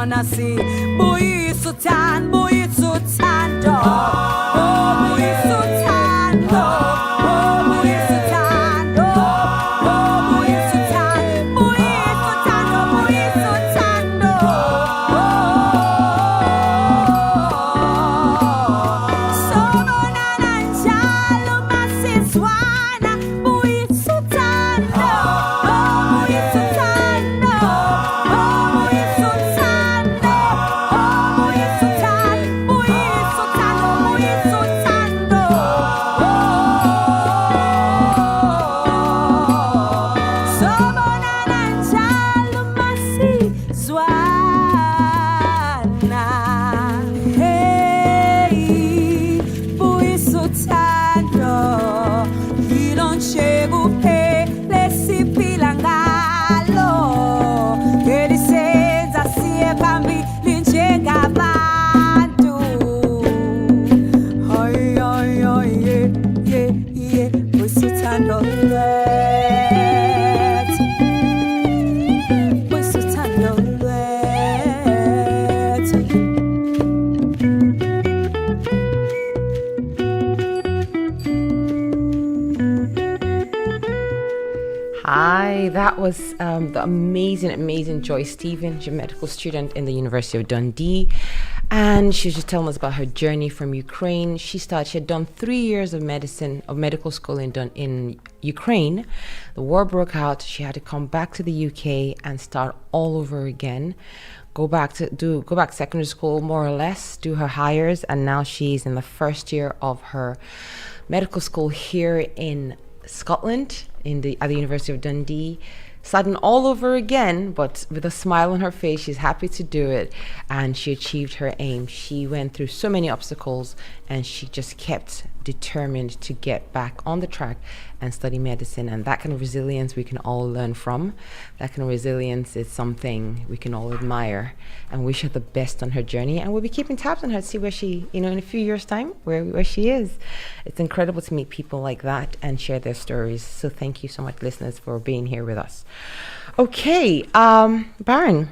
nasi buyi sultan do buyi sultan do buyi sultan do buyi sultan do buyi sultan do sono nananjalo masiswana buyi sultan do buyi sultan do buyi sultan do buyi sultan do buyi sultan do sono nananjalo masiswana hey buyi sultan do non chego pe lesi pilangalo che di senza si e bambi l'incega bantu oi oi oi yeah poi sultano let poi sultano let Hi, that was the amazing Joy Stephen. She's a medical student in the University of Dundee. And she was just telling us about her journey from Ukraine. She had done 3 years of medical school in Ukraine. The war broke out. She had to come back to the UK and start all over again. Go back secondary school more or less, do her hires, and now she's in the first year of her medical school here in Scotland at the University of Dundee. Starting all over again, but with a smile on her face. She's happy to do it, and she achieved her aim. She went through so many obstacles, and she just kept determined to get back on the track and study medicine. And that kind of resilience we can all learn from. That kind of resilience is something we can all admire, and wish her the best on her journey. And we'll be keeping tabs on her to see where she, in a few years' time, where she is. It's incredible to meet people like that and share their stories. So thank you so much, listeners, for being here with us. Okay, Baron,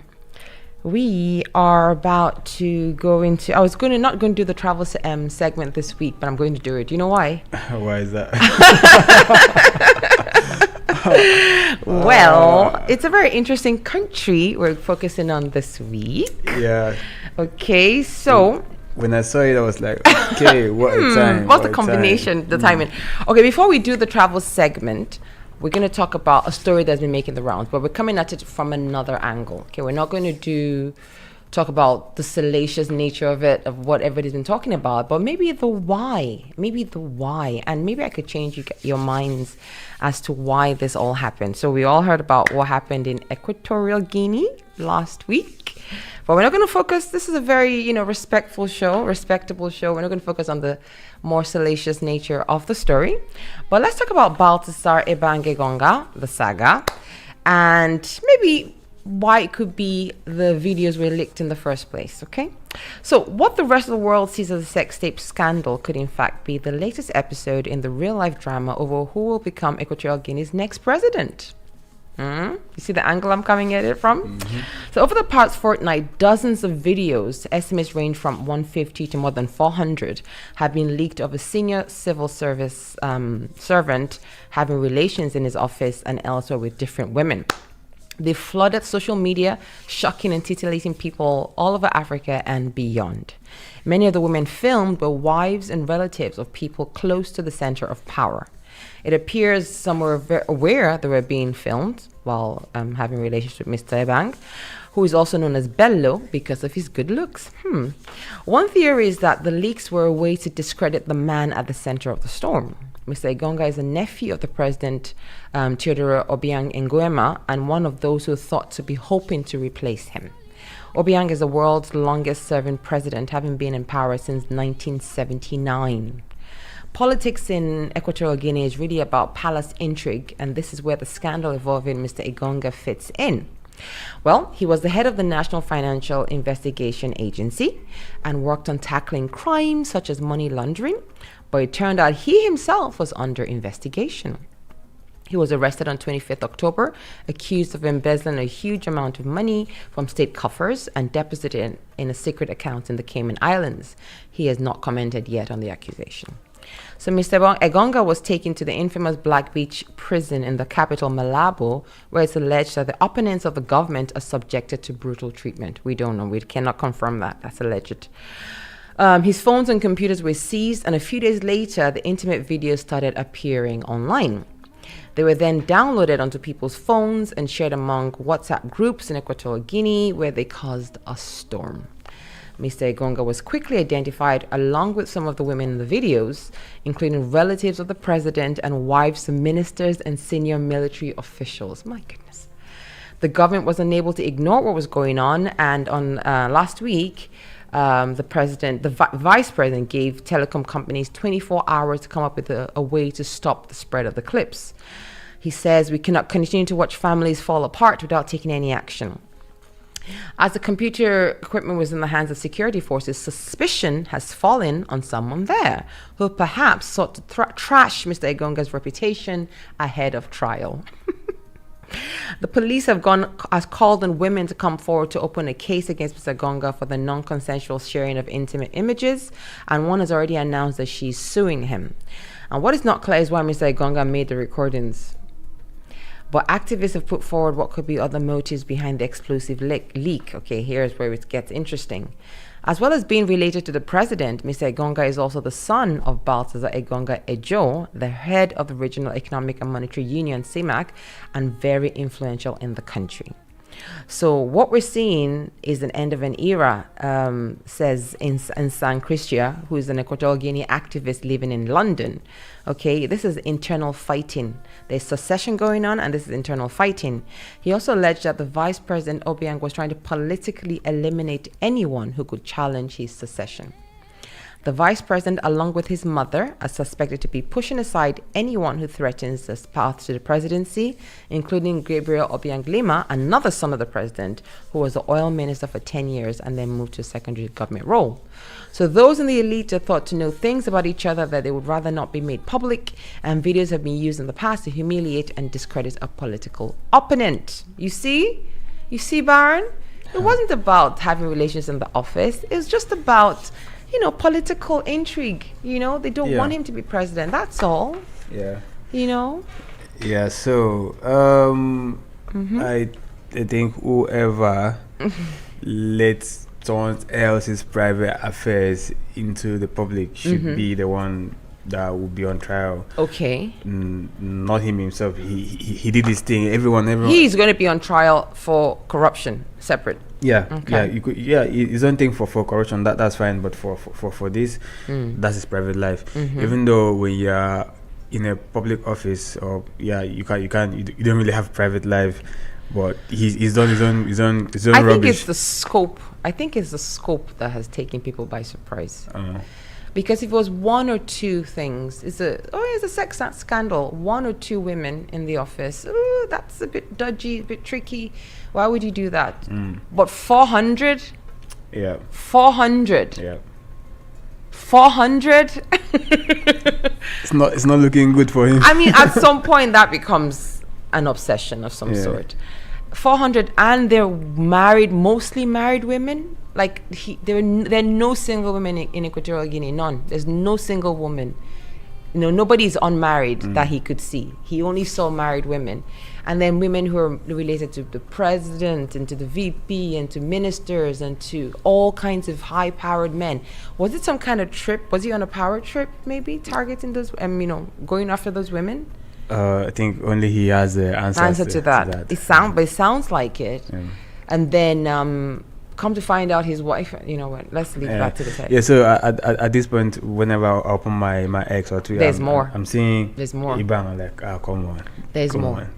we are about to go into. I was not going to do the travel segment this week, but I'm going to do it. Do you know why? Why is that? Well, it's a very interesting country we're focusing on this week. Yeah. Okay, so when I saw it, I was like, okay, what a time. What's the combination, the timing? Okay, before we do the travel segment, we're going to talk about a story that's been making the rounds, but we're coming at it from another angle. Okay, we're not going to talk about the salacious nature of it, of what everybody's been talking about, but maybe the why, and maybe I could change your minds as to why this all happened. So we all heard about what happened in Equatorial Guinea last week, but we're not going to focus. This is a very, respectable show. We're not going to focus on the more salacious nature of the story, but let's talk about Baltasar Ebangegonga, the saga, and maybe why it could be the videos were leaked in the first place. Okay, so what the rest of the world sees as a sex tape scandal could in fact be the latest episode in the real life drama over who will become Equatorial Guinea's next president. You see the angle I'm coming at it from? So over the past fortnight, dozens of videos, estimates range from 150 to more than 400, have been leaked of a senior civil service servant having relations in his office and elsewhere with different women. They flooded social media, shocking and titillating people all over Africa and beyond. Many of the women filmed were wives and relatives of people close to the center of power. It appears some were aware they were being filmed while having relations with Mr. Ebang, who is also known as Bello because of his good looks. One theory is that the leaks were a way to discredit the man at the center of the storm. Mr. Egonga is a nephew of the president, Teodoro Obiang Nguema, and one of those who are thought to be hoping to replace him. Obiang is the world's longest serving president, having been in power since 1979. Politics in Equatorial Guinea is really about palace intrigue, and this is where the scandal involving Mr. Egonga fits in. Well, he was the head of the National Financial Investigation Agency and worked on tackling crimes such as money laundering, but it turned out he himself was under investigation. He was arrested on 25th October, accused of embezzling a huge amount of money from state coffers and deposited it in a secret account in the Cayman Islands. He has not commented yet on the accusation. So Mr. Egonga was taken to the infamous Black Beach prison in the capital, Malabo, where it's alleged that the opponents of the government are subjected to brutal treatment. We don't know. We cannot confirm that. That's alleged. His phones and computers were seized, and a few days later, the intimate videos started appearing online. They were then downloaded onto people's phones and shared among WhatsApp groups in Equatorial Guinea, where they caused a storm. Mr. Egonga was quickly identified along with some of the women in the videos, including relatives of the president and wives of ministers and senior military officials. My goodness. The government was unable to ignore what was going on, and on last week, the vice president gave telecom companies 24 hours to come up with a way to stop the spread of the clips. He says, "We cannot continue to watch families fall apart without taking any action." As the computer equipment was in the hands of security forces, suspicion has fallen on someone there who perhaps sought to trash Mr. Egonga's reputation ahead of trial. The police have called on women to come forward to open a case against Mr. Egonga for the non-consensual sharing of intimate images, and one has already announced that she's suing him. And what is not clear is why Mr. Egonga made the recordings. But activists have put forward what could be other motives behind the explosive leak. Okay, here's where it gets interesting. As well as being related to the president, Mr. Egonga is also the son of Balthazar Egonga Ejo, the head of the Regional Economic and Monetary Union, CEMAC, and very influential in the country. So what we're seeing is an end of an era, says San Cristia, who is an Equatorial Guinea activist living in London. Okay, this is internal fighting. There's secession going on, and this is internal fighting. He also alleged that the Vice President Obiang was trying to politically eliminate anyone who could challenge his secession. The vice president, along with his mother, are suspected to be pushing aside anyone who threatens this path to the presidency, including Gabriel Obiang Lima, another son of the president, who was the oil minister for 10 years and then moved to a secondary government role. So those in the elite are thought to know things about each other that they would rather not be made public, and videos have been used in the past to humiliate and discredit a political opponent. You see, Baron? It wasn't about having relations in the office. It was just about political intrigue. They don't want him to be president. That's all. Yeah. Yeah, so I think whoever lets someone else's private affairs into the public should be the one that will be on trial. Okay. Not him himself. He did his thing. Everyone. He's going to be on trial for corruption, separate. Yeah, okay. His own thing for corruption, that's fine, but for this, that's his private life. Even though when you're in a public office, or you don't really have private life, but he's done his own rubbish. I think it's the scope. I think it's the scope that has taken people by surprise. Because if it was one or two things, it's a sex scandal, one or two women in the office, that's a bit dodgy, a bit tricky. Why would you do that? But 400? Yeah. 400? Yeah. 400? It's not looking good for him. I mean, at some point that becomes an obsession of some sort. 400, and they're married, mostly married women. Like there are no single women in Equatorial Guinea. None. There's no single woman. Nobody's unmarried that he could see. He only saw married women, and then women who are related to the president and to the VP and to ministers and to all kinds of high-powered men. Was it some kind of trip? Was he on a power trip? Maybe targeting those. Going after those women. I think only he has the answer to that. It sounds like it. Yeah. And then. Come to find out his wife, let's leave that to the side. Yeah, so at this point, whenever I open my X or Twitter, there's more. I'm seeing there's more. Iban, I'm like, come on. There's more.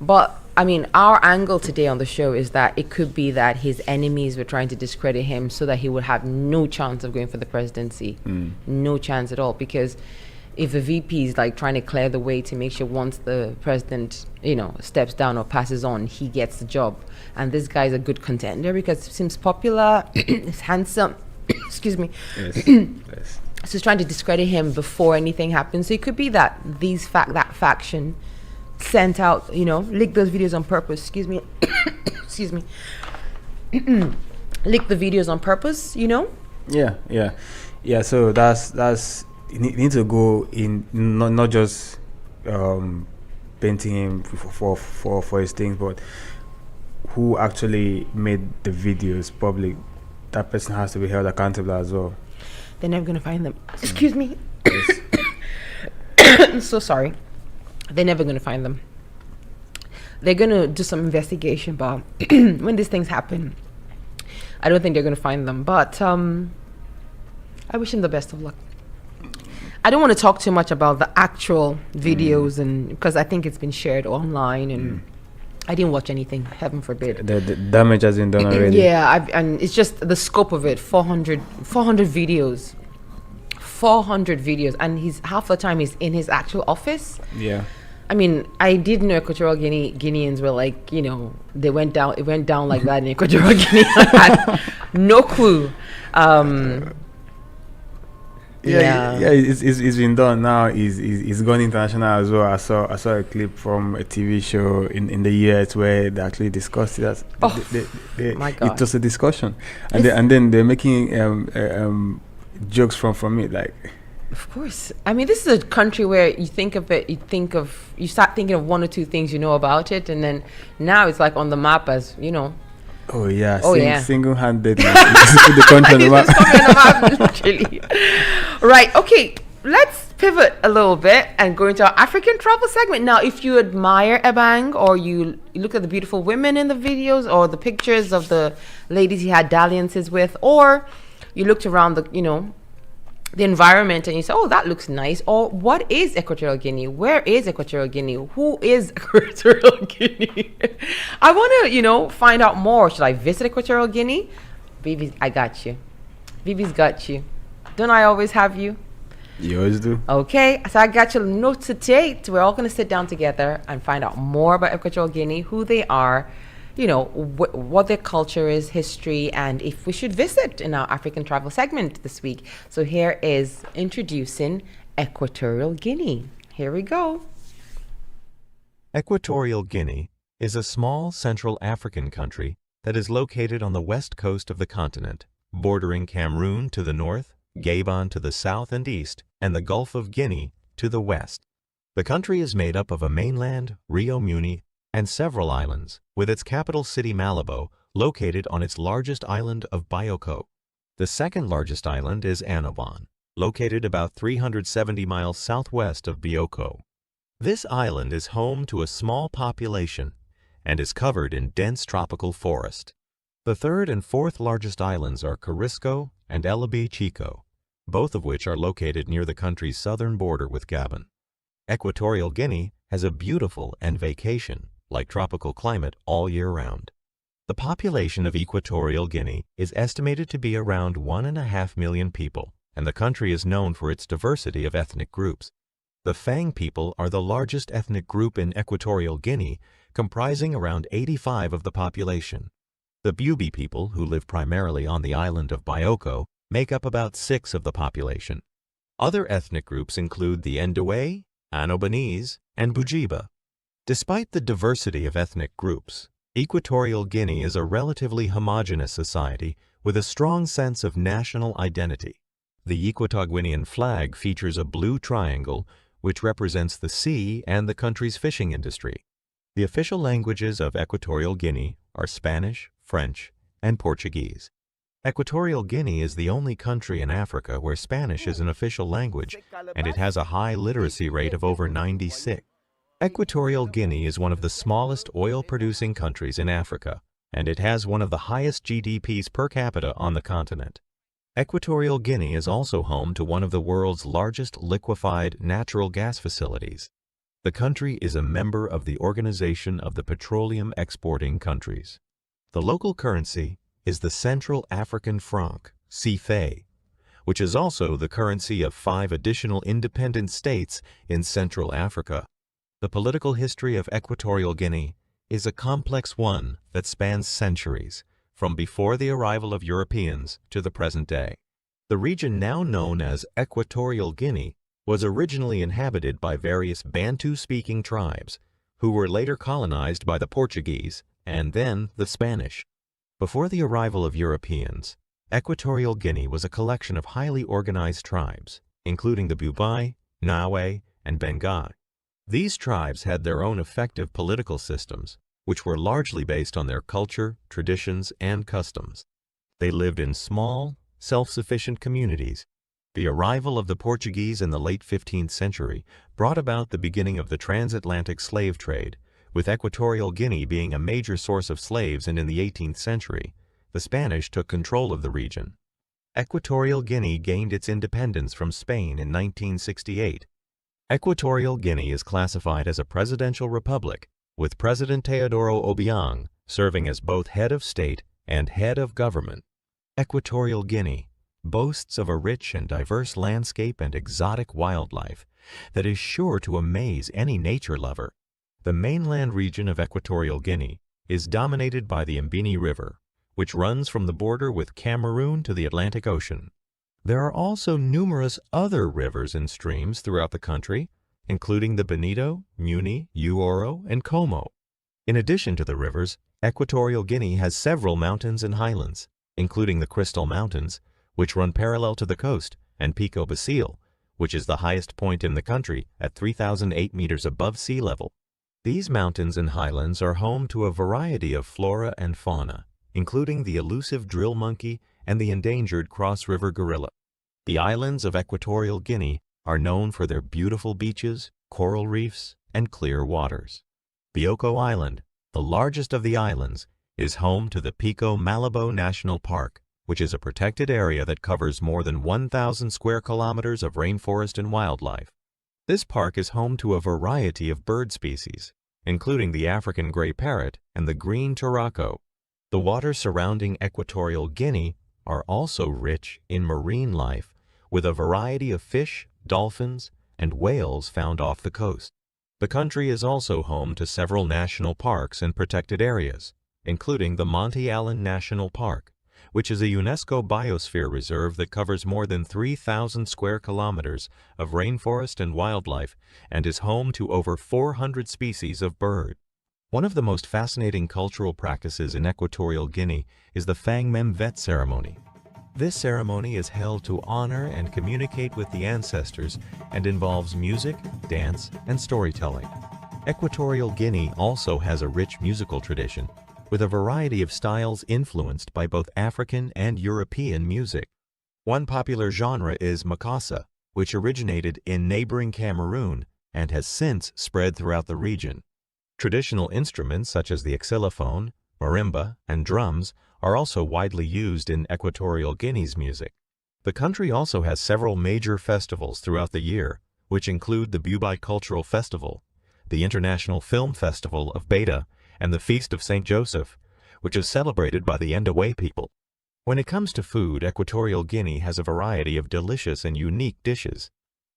But, our angle today on the show is that it could be that his enemies were trying to discredit him so that he would have no chance of going for the presidency. No chance at all. Because if the VP is trying to clear the way to make sure once the president, steps down or passes on, he gets the job. And this guy's a good contender because he seems popular, he's handsome. Excuse me. Yes. Yes. So he's trying to discredit him before anything happens. So it could be that that faction sent out, leaked those videos on purpose. Excuse me. Excuse me. Leaked the videos on purpose, Yeah. So that's you need to go in, not just painting him for his things, but who actually made the videos public. That person has to be held accountable as well. They're never gonna find them. Excuse me. Yes. I'm so sorry. They're never gonna find them. They're gonna do some investigation, but when these things happen, I don't think they're gonna find them. But I wish him the best of luck. I don't want to talk too much about the actual videos, and because I think it's been shared online, and I didn't watch anything. Heaven forbid. The damage has been done already. Yeah, and it's just the scope of it. 400 videos. 400 videos, and he's half the time he's in his actual office. Yeah. I mean, I did know Equatorial Guineans were like, they went down. It went down like that in Equatorial Guinea. I had no clue. It's been done now. It's gone international as well. I saw a clip from a TV show in the US where they actually discussed it. My God. It was a discussion, and then they're making jokes from it, like. Of course. I mean, this is a country where you think of it, you start thinking of one or two things you know about it, and then now it's like on the map as, Oh yeah, single-handed put the country on the map. Literally. Right, okay, let's pivot a little bit and go into our African travel segment. Now, if you admire Ebang, or you look at the beautiful women in the videos, or the pictures of the ladies he had dalliances with, or you looked around the environment and you say, oh, that looks nice, or what is Equatorial Guinea? Where is Equatorial Guinea? Who is Equatorial Guinea? I want to, find out more. Should I visit Equatorial Guinea? Baby, I got you. Bibi's got you. Don't I always have you? You always do. Okay, so I got your notes to take. We're all going to sit down together and find out more about Equatorial Guinea, who they are, what their culture is, history, and if we should visit in our African travel segment this week. So here is introducing Equatorial Guinea. Here we go. Equatorial Guinea is a small Central African country that is located on the west coast of the continent, bordering Cameroon to the north, Gabon to the south and east, and the Gulf of Guinea to the west. The country is made up of a mainland, Rio Muni, and several islands, with its capital city Malabo located on its largest island of Bioko. The second largest island is Annobon, located about 370 miles southwest of Bioko. This island is home to a small population and is covered in dense tropical forest. The third and fourth largest islands are Carisco and Elabi Chico, both of which are located near the country's southern border with Gabon. Equatorial Guinea has a beautiful and vacation-like tropical climate all year round. The population of Equatorial Guinea is estimated to be around 1.5 million people, and the country is known for its diversity of ethnic groups. The Fang people are the largest ethnic group in Equatorial Guinea, comprising around 85% of the population. The Bubi people, who live primarily on the island of Bioko, make up about 6% of the population. Other ethnic groups include the Ndoe, Anobanese, and Bujiba. Despite the diversity of ethnic groups, Equatorial Guinea is a relatively homogeneous society with a strong sense of national identity. The Equatoguinean flag features a blue triangle which represents the sea and the country's fishing industry. The official languages of Equatorial Guinea are Spanish, French, and Portuguese. Equatorial Guinea is the only country in Africa where Spanish is an official language, and it has a high literacy rate of over 96%. Equatorial Guinea is one of the smallest oil-producing countries in Africa, and it has one of the highest GDPs per capita on the continent. Equatorial Guinea is also home to one of the world's largest liquefied natural gas facilities. The country is a member of the Organization of the Petroleum Exporting Countries. The local currency is the Central African franc, CFA, which is also the currency of 5 additional independent states in Central Africa. The political history of Equatorial Guinea is a complex one that spans centuries, from before the arrival of Europeans to the present day. The region now known as Equatorial Guinea was originally inhabited by various Bantu-speaking tribes, who were later colonized by the Portuguese and then the Spanish. Before the arrival of Europeans, Equatorial Guinea was a collection of highly organized tribes, including the Bubai, Nawe, and Bengai. These tribes had their own effective political systems, which were largely based on their culture, traditions, and customs. They lived in small, self-sufficient communities. The arrival of the Portuguese in the late 15th century brought about the beginning of the transatlantic slave trade, with Equatorial Guinea being a major source of slaves, and in the 18th century, the Spanish took control of the region. Equatorial Guinea gained its independence from Spain in 1968. Equatorial Guinea is classified as a presidential republic, with President Teodoro Obiang serving as both head of state and head of government. Equatorial Guinea boasts of a rich and diverse landscape and exotic wildlife that is sure to amaze any nature lover. The mainland region of Equatorial Guinea is dominated by the Mbini River, which runs from the border with Cameroon to the Atlantic Ocean. There are also numerous other rivers and streams throughout the country, including the Benito, Muni, Uoro, and Como. In addition to the rivers, Equatorial Guinea has several mountains and highlands, including the Crystal Mountains, which run parallel to the coast, and Pico Basile, which is the highest point in the country at 3,008 meters above sea level. These mountains and highlands are home to a variety of flora and fauna, including the elusive drill monkey and the endangered cross-river gorilla. The islands of Equatorial Guinea are known for their beautiful beaches, coral reefs, and clear waters. Bioko Island, the largest of the islands, is home to the Pico Malabo National Park, which is a protected area that covers more than 1,000 square kilometers of rainforest and wildlife. This park is home to a variety of bird species, including the African gray parrot and the green turaco. The waters surrounding Equatorial Guinea are also rich in marine life, with a variety of fish, dolphins, and whales found off the coast. The country is also home to several national parks and protected areas, including the Monte Allen National Park, which is a UNESCO biosphere reserve that covers more than 3,000 square kilometers of rainforest and wildlife and is home to over 400 species of bird. One of the most fascinating cultural practices in Equatorial Guinea is the Fang Mem Vet ceremony. This ceremony is held to honor and communicate with the ancestors and involves music, dance, and storytelling. Equatorial Guinea also has a rich musical tradition, with a variety of styles influenced by both African and European music. One popular genre is makassa, which originated in neighboring Cameroon and has since spread throughout the region. Traditional instruments such as the xylophone, marimba, and drums are also widely used in Equatorial Guinea's music. The country also has several major festivals throughout the year, which include the Bubai Cultural Festival, the International Film Festival of Beta, and the Feast of St. Joseph, which is celebrated by the Ndawe people. When it comes to food, Equatorial Guinea has a variety of delicious and unique dishes.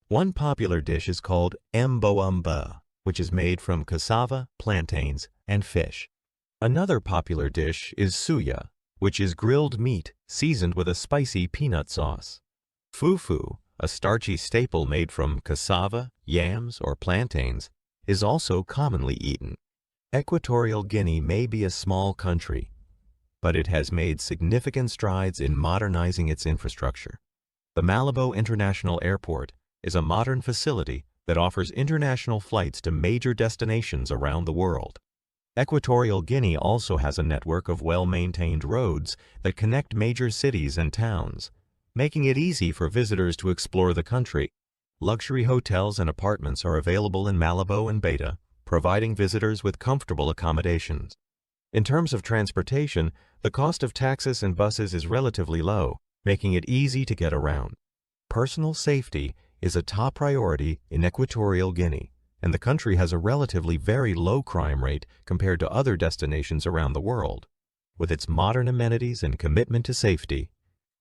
One popular dish is called mboamba, which is made from cassava, plantains, and fish. Another popular dish is suya, which is grilled meat seasoned with a spicy peanut sauce. Fufu, a starchy staple made from cassava, yams, or plantains, is also commonly eaten. Equatorial Guinea may be a small country, but it has made significant strides in modernizing its infrastructure. The Malabo International Airport is a modern facility that offers international flights to major destinations around the world. Equatorial Guinea also has a network of well-maintained roads that connect major cities and towns, making it easy for visitors to explore the country. Luxury hotels and apartments are available in Malabo and Beta, providing visitors with comfortable accommodations. In terms of transportation, the cost of taxis and buses is relatively low, making it easy to get around. Personal safety is a top priority in Equatorial Guinea, and the country has a relatively very low crime rate compared to other destinations around the world. With its modern amenities and commitment to safety,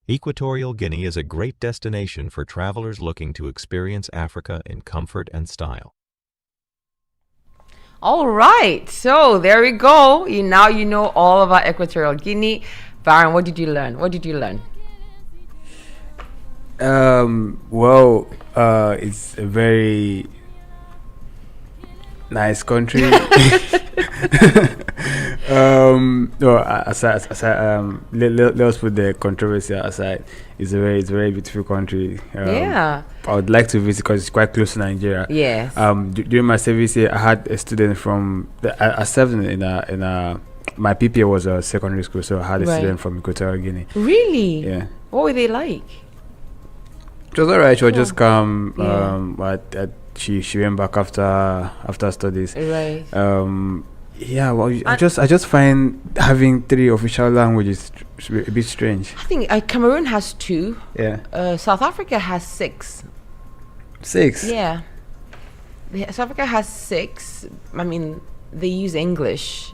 Equatorial Guinea is a great destination for travelers looking to experience Africa in comfort and style. All right, so there we go. Now you know all about Equatorial Guinea. Baron, what did you learn? It's a very Nice country. No, let's put the controversy aside. It's a very beautiful country. Yeah. I would like to visit because it's quite close to Nigeria. Yes. During my service here, I had a student from I served in a my PPA was a secondary school, so I had a student from Equatorial Guinea. Really? Yeah. What were they like? It was alright. She was just calm. But she went back after studies. Right. Yeah. Well, I just find having 3 official languages a bit strange. I think Cameroon has 2. Yeah. South Africa has 6. 6. Yeah. South Africa has 6. I mean, they use English,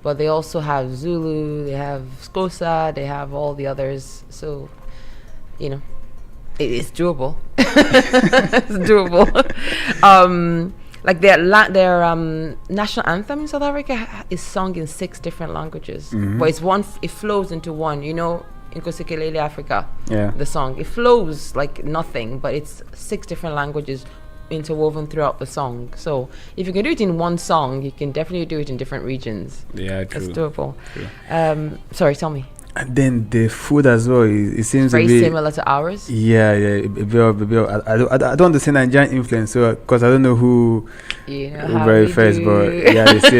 but they also have Zulu, they have Xhosa, they have all the others. So, it's doable. It's doable. Like their national anthem in South Africa is sung in 6 different languages, but it's one. It flows into one. In Nkosikelele Africa, the song it flows like nothing, but it's 6 different languages interwoven throughout the song. So if you can do it in one song, you can definitely do it in different regions. Yeah, true. It's doable. True. Sorry, tell me. And then the food as well, it seems very a bit similar to ours. Yeah. I don't want to say Nigerian influence, because I don't know who very first, but yeah, they say.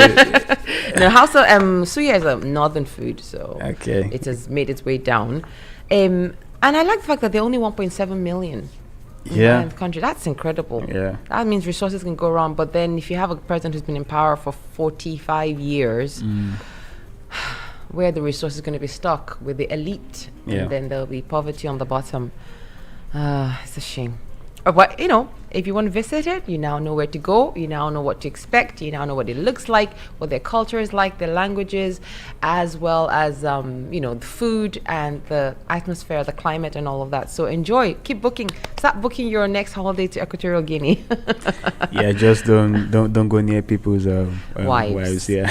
No, Hausa suya is a northern food, so okay, it has made its way down. And I like the fact that they're only 1.7 million. In the country. That's incredible. Yeah. That means resources can go around, but then if you have a president who's been in power for 45 years, where the resources going to be stuck with the elite, and then there'll be poverty on the bottom. It's a shame. But if you want to visit it, you now know where to go. You now know what to expect. You now know what it looks like, what their culture is like, their languages, as well as the food and the atmosphere, the climate, and all of that. So enjoy. Keep booking. Start booking your next holiday to Equatorial Guinea. Yeah, just don't go near people's wives. Yeah.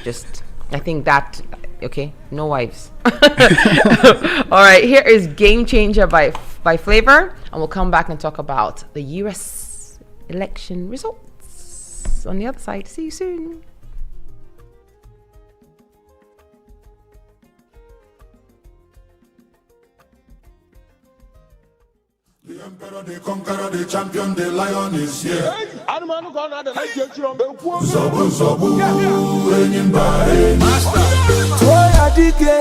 Just I think that. Okay, no wives. All right, here is Game Changer by Flavor, and we'll come back and talk about the US election results on the other side. See you soon. The emperor, the conqueror, the champion, the lion is here. Zobu, zobu, enyimba, master. Toya dike,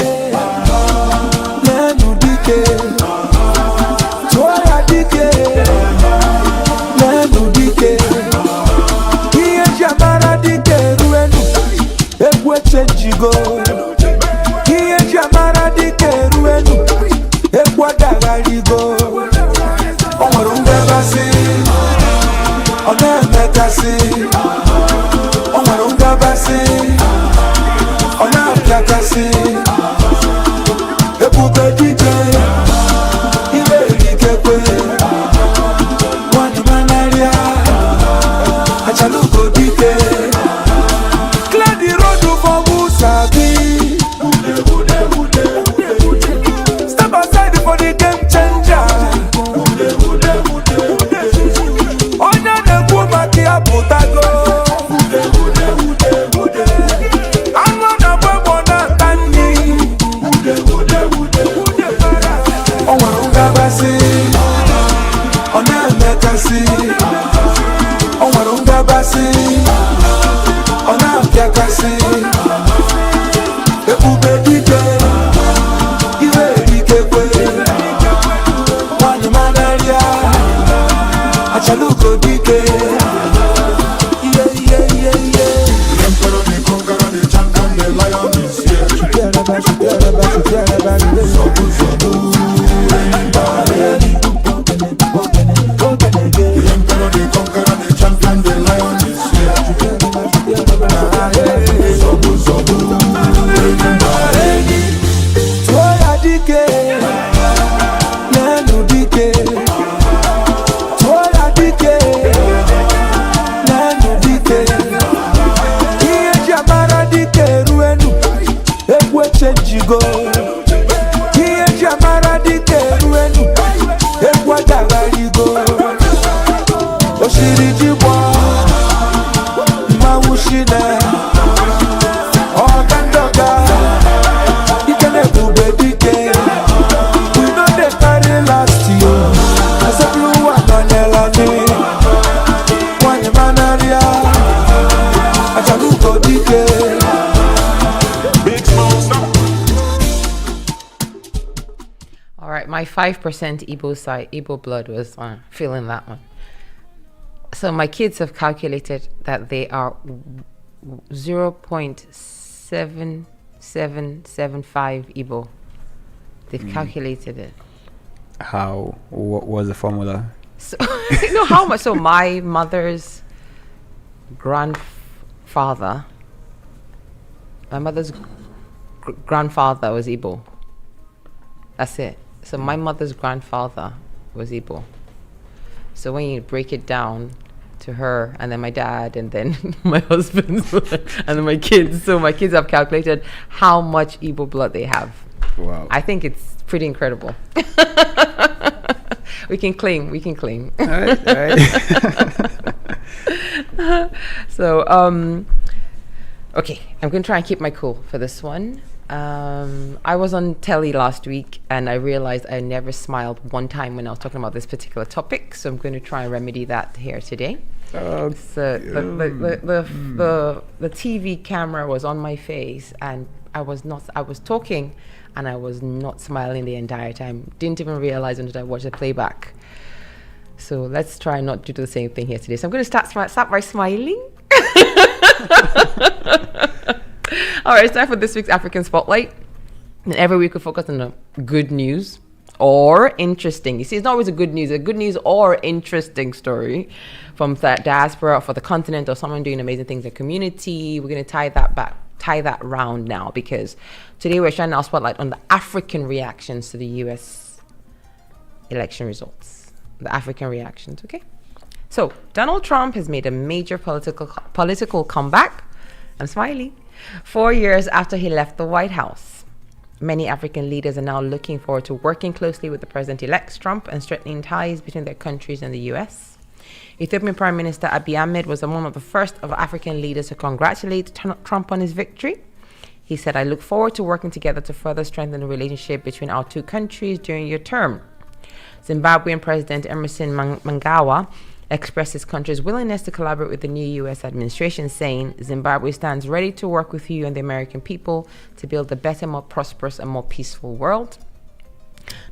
nenu dike. Toya dike, nenu dike. Iye jamara dike ruenu, ebwe chenjigo. Iye jamara dike ruenu, ebwa dagarigo. Omarunga basi, oneme kasi. Omarunga basi, onapya kasi. Ebube DJ, ibe likekwe. Wani manaria, achaluko dike. Clear the road for Musabi. Step aside for the game changer. my 5% Igbo blood was feeling that one. So my kids have calculated that they are 0.7775 Igbo. They've calculated it. How? What was the formula? So, you know how much? So my mother's grandfather was Igbo. That's it. So my mother's grandfather was Igbo. So when you break it down to her, and then my dad, and then my husband, and then my kids. So my kids have calculated how much Igbo blood they have. Wow. I think it's pretty incredible. We can claim. All right. So, okay, I'm going to try and keep my cool for this one. I was on telly last week and I realized I never smiled one time when I was talking about this particular topic. So I'm going to try and remedy that here today. So the TV camera was on my face and I was talking and I was not smiling the entire time. Didn't even realize until I watched the playback. So let's try not to do the same thing here today. So I'm going to start by smiling. All right, it's time for this week's African Spotlight. And every week we focus on the good news or interesting. You see, it's not always a good news or interesting story from that diaspora or for the continent or someone doing amazing things in the community. We're going to tie that round now because today we're shining our spotlight on the African reactions to the US election results. The African reactions, okay? So Donald Trump has made a major political comeback. I'm smiling. 4 years after he left the White House. Many African leaders are now looking forward to working closely with the president-elect Trump and strengthening ties between their countries and the US. Ethiopian Prime Minister Abiy Ahmed was one of the first of African leaders to congratulate Trump on his victory. He said, "I look forward to working together to further strengthen the relationship between our two countries during your term." Zimbabwean President Emerson Mnangagwa expressed his country's willingness to collaborate with the new U.S. administration, saying, "Zimbabwe stands ready to work with you and the American people to build a better, more prosperous and more peaceful world."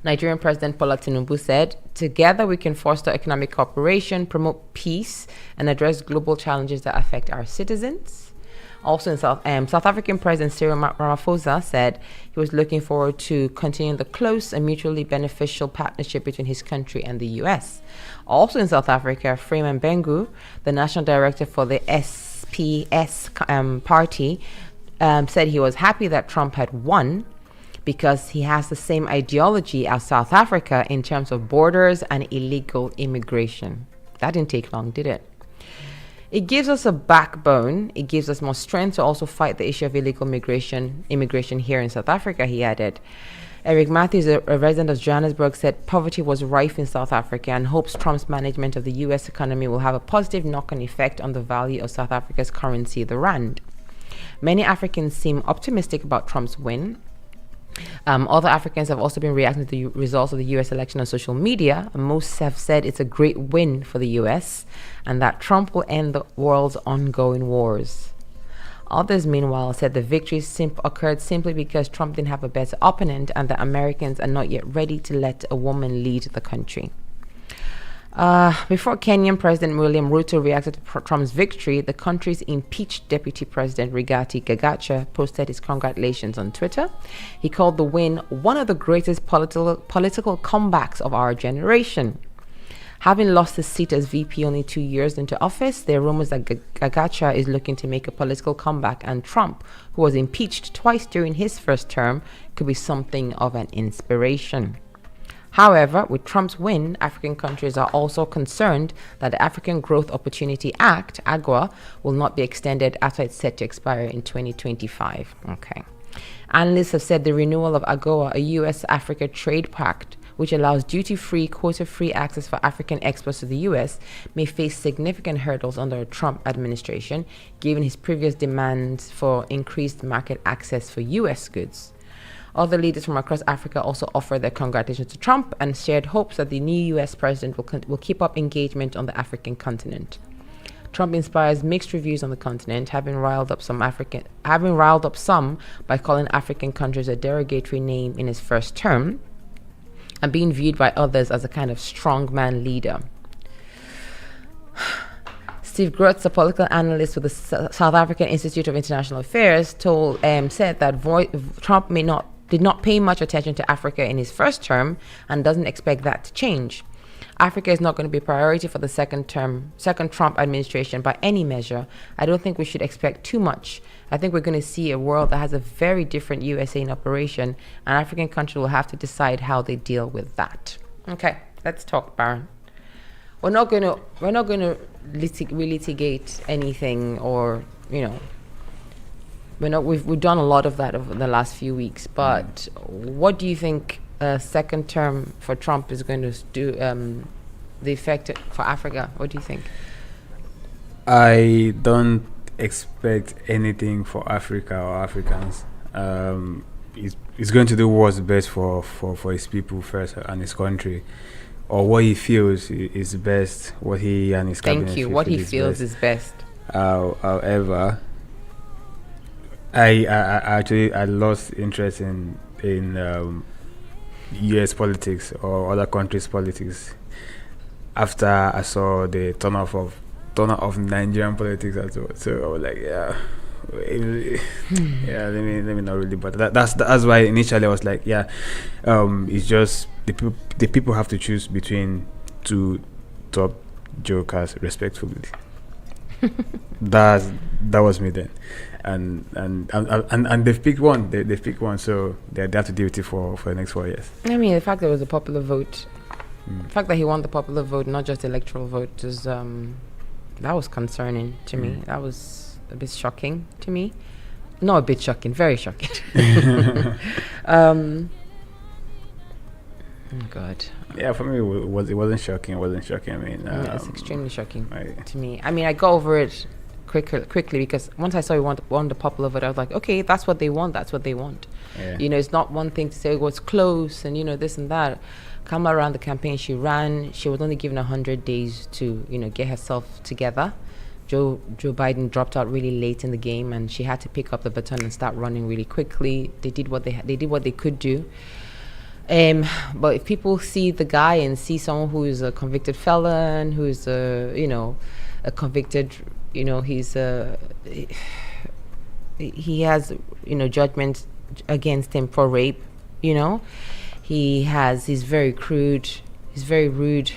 Nigerian President Bola Tinubu said, "Together we can foster economic cooperation, promote peace, and address global challenges that affect our citizens." Also in South African President Cyril Ramaphosa said he was looking forward to continuing the close and mutually beneficial partnership between his country and the U.S. Also in South Africa, Freeman Bengu, the national director for the SPS party, said he was happy that Trump had won because he has the same ideology as South Africa in terms of borders and illegal immigration. That didn't take long, did it? "It gives us a backbone. It gives us more strength to also fight the issue of illegal immigration here in South Africa," he added. Eric Matthews, a resident of Johannesburg, said poverty was rife in South Africa and hopes Trump's management of the U.S. economy will have a positive knock-on effect on the value of South Africa's currency, the rand. Many Africans seem optimistic about Trump's win. Other Africans have also been reacting to the results of the U.S. election on social media. Most have said it's a great win for the U.S. and that Trump will end the world's ongoing wars. Others, meanwhile, said the victory occurred simply because Trump didn't have a better opponent and that Americans are not yet ready to let a woman lead the country. Before Kenyan President William Ruto reacted to Trump's victory, the country's impeached Deputy President Rigathi Gachagua posted his congratulations on Twitter. He called the win one of the greatest political comebacks of our generation. Having lost his seat as VP only 2 years into office, there are rumors that Gachagua is looking to make a political comeback, and Trump, who was impeached twice during his first term, could be something of an inspiration. However, with Trump's win, African countries are also concerned that the African Growth Opportunity Act, AGWA, will not be extended after it's set to expire in 2025. Okay. Analysts have said the renewal of AGOA, a U.S.-Africa trade pact, which allows duty-free, quota-free access for African exports to the U.S., may face significant hurdles under a Trump administration, given his previous demands for increased market access for U.S. goods. Other leaders from across Africa also offered their congratulations to Trump and shared hopes that the new U.S. president will keep up engagement on the African continent. Trump inspires mixed reviews on the continent, having riled up some by calling African countries a derogatory name in his first term. and being viewed by others as a kind of strongman leader. Steve Grotz, a political analyst with the South African Institute of International Affairs, said that Trump did not pay much attention to Africa in his first term and doesn't expect that to change. Africa is not going to be a priority for the second Trump administration by any measure. I don't think we should expect too much. I think we're going to see a world that has a very different USA in operation, and African countries will have to decide how they deal with that. Okay, let's talk, Baron. We're not going to litigate anything, or we've done a lot of that over the last few weeks. But what do you think a second term for Trump is going to do? The effect for Africa. What do you think? I don't expect anything for Africa or Africans. He's going to do what's best for his people first and his country, or what he feels is best. What he and his cabinet. Thank you. What he feels is best. However, I lost interest in U.S. politics or other countries' politics after I saw the turn off of Nigerian politics as well. So I was like, let me not really. But that's why initially I was like, it's just the people have to choose between two top jokers respectfully. that was me then, and they've picked one. They've picked one, so they have to deal with it for the next 4 years. I mean, the fact that it was a popular vote, the fact that he won the popular vote, not just the electoral vote, is that was concerning to me. That was a bit shocking to me. Not a bit shocking, very shocking. Oh God. Yeah, for me it wasn't shocking. It wasn't shocking. I mean, it's extremely shocking to me. I mean, I got over it quickly because once I saw he won the popular vote, I was like, okay, that's what they want. That's what they want. Yeah. It's not one thing to say, well, it's close and this and that. Kamala ran the campaign. She was only given 100 days to get herself together. Joe Biden dropped out really late in the game, and she had to pick up the baton and start running really quickly. They did what they could do. But if people see the guy and see someone who is a convicted felon, who is a convicted, he has judgment against him for rape, he's very crude, he's very rude,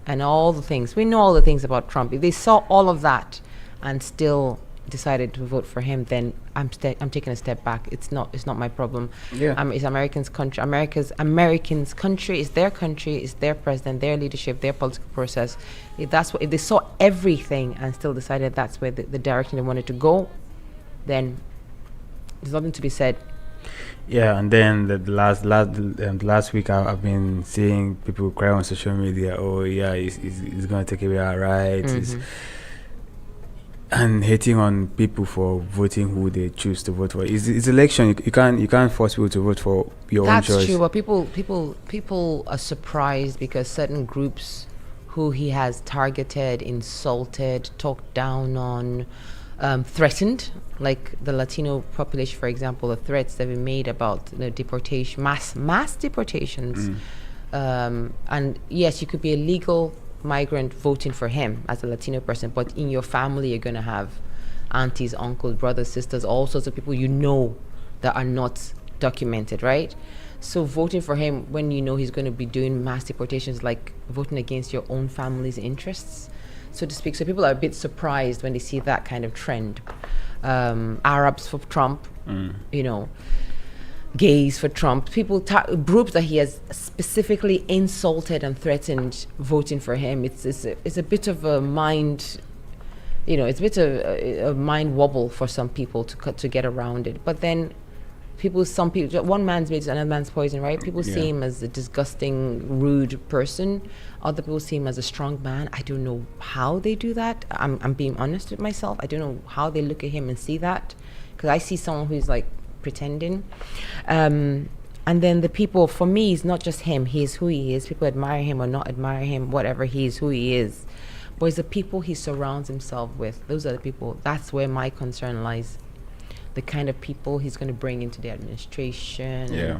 and all the things. We know all the things about Trump. If they saw all of that and still decided to vote for him, then I'm taking a step back. It's not my problem. Yeah. It's Americans' country. Americans' country is their country. It's their president, their leadership, their political process. If they saw everything and still decided that's where the direction they wanted to go, then there's nothing to be said. Yeah, and then the last week I've been seeing people cry on social media. Oh yeah, he's gonna take away our rights. Mm-hmm. And hating on people for voting who they choose to vote for. It's election. You can't force people to vote for your own choice. That's true, but people are surprised because certain groups who he has targeted, insulted, talked down on, threatened, like the Latino population, for example, the threats that have been made about deportation, mass deportations. And yes, you could be a legal migrant voting for him as a Latino person, but in your family you're going to have aunties, uncles, brothers, sisters, all sorts of people that are not documented, right? So voting for him when he's going to be doing mass deportations, like voting against your own family's interests, so to speak. So people are a bit surprised when they see that kind of trend. Arabs for Trump, gays for Trump, groups that he has specifically insulted and threatened voting for him. It's a bit of a mind, it's a bit of a mind wobble for some people to get around it. But then some people, one man's meat is another man's poison, right? People see him as a disgusting, rude person. Other people see him as a strong man. I don't know how they do that. I'm being honest with myself. I don't know how they look at him and see that, because I see someone who's like pretending. And then the people, for me, it's not just him. He is who he is. People admire him or not admire him, whatever, he is who he is. But it's the people he surrounds himself with. Those are the people. That's where my concern lies. the kind of people he's going to bring into the administration, Yeah.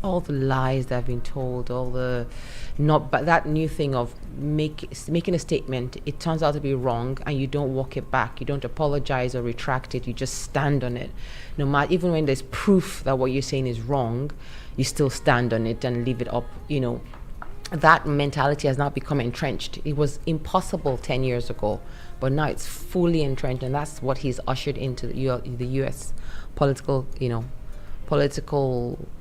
all the lies that have been told, but that new thing of making a statement, it turns out to be wrong, and you don't walk it back, you don't apologize or retract it, you just stand on it. No matter, even when there's proof that what you're saying is wrong, you still stand on it and leave it up. That mentality has now become entrenched. It was impossible 10 years ago, but now it's fully entrenched, and that's what he's ushered into the U.S. political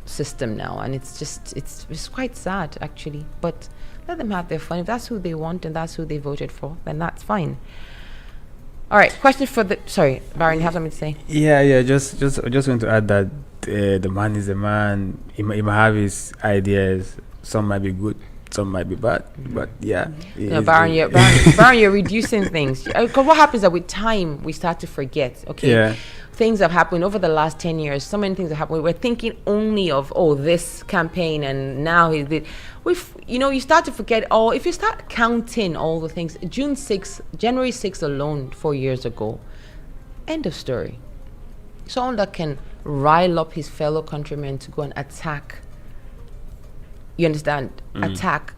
system now, and it's quite sad, actually. But let them have their fun. If that's who they want and that's who they voted for, then that's fine. All right, question for sorry, Baron, you have something to say? Yeah. Just want to add that the man is a man. He might have his ideas. Some might be good, some might be bad, but yeah. No, Baron, you're reducing things. Because what happens is that with time, we start to forget. Okay, Yeah. Things have happened over the last 10 years. So many things have happened. We're thinking only of this campaign, and now he did. You start to forget all. If you start counting all the things, January 6th alone, 4 years ago, end of story. Someone that can rile up his fellow countrymen to go and attack. You understand? Attack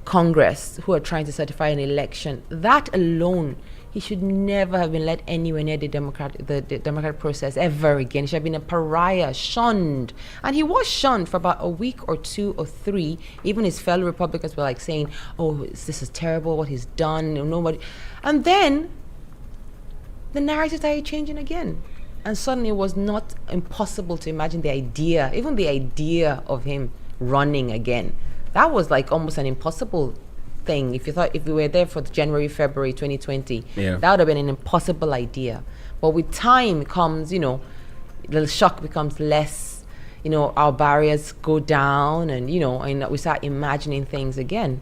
Congress who are trying to certify an election. That alone, he should never have been let anywhere near the democratic process ever again. He should have been a pariah, shunned. And he was shunned for about a week or 2 or 3. Even his fellow Republicans were like saying, this is terrible, what he's done. Nobody. And then the narrative started changing again. And suddenly it was not impossible to imagine even the idea of him running again. That was like almost an impossible thing. If we were there for January, February 2020, Yeah. that would have been an impossible idea. But with time comes, the shock becomes less, our barriers go down, and and we start imagining things again.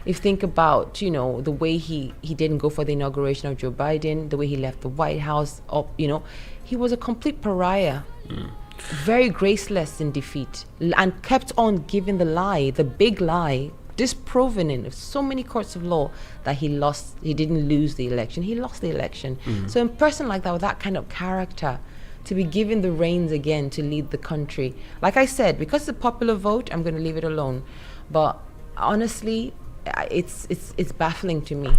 If you think about, the way he didn't go for the inauguration of Joe Biden, the way he left the White House up, he was a complete pariah. Very graceless in defeat, and kept on giving the big lie, disproven in so many courts of law that he didn't lose the election, he lost the election. So a person like that, with that kind of character, to be given the reins again to lead the country, like I said, because it's a popular vote, I'm going to leave it alone. But honestly, it's baffling to me.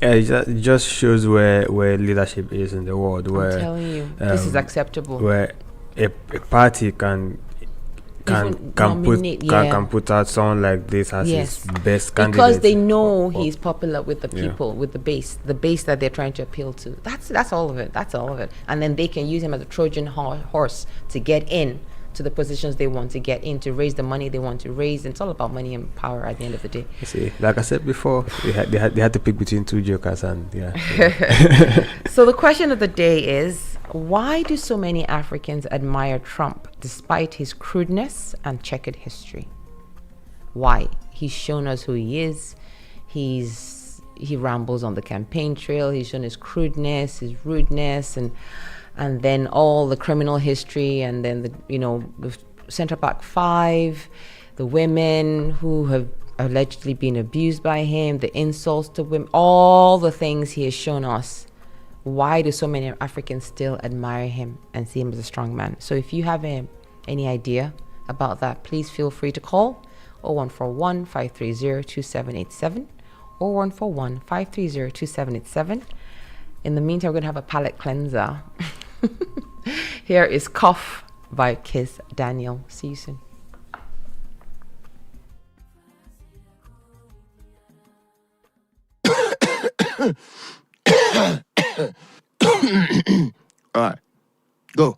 Yeah, it just shows where leadership is in the world. Where I'm telling you, this is acceptable. Where a party can put out someone like this as his best candidate, because they know he's popular with the people, with the base that they're trying to appeal to. That's all of it. And then they can use him as a Trojan horse to get in to the positions they want to get in, to raise the money they want to raise. And it's all about money and power at the end of the day. You see, like I said before, they had to pick between two jokers, and So the question of the day is, why do so many Africans admire Trump despite his crudeness and checkered history? Why? He's shown us who he is. He rambles on the campaign trail. He's shown his crudeness, his rudeness, and then all the criminal history, and then the Central Park 5, the women who have allegedly been abused by him, the insults to women, all the things he has shown us. Why do so many Africans still admire him and see him as a strong man? So if you have any idea about that, please feel free to call 0141 530 2787, 0141 530 2787. In the meantime, we're going to have a palate cleanser. Here is Cough by Kiss Daniel. See you soon. All right, go.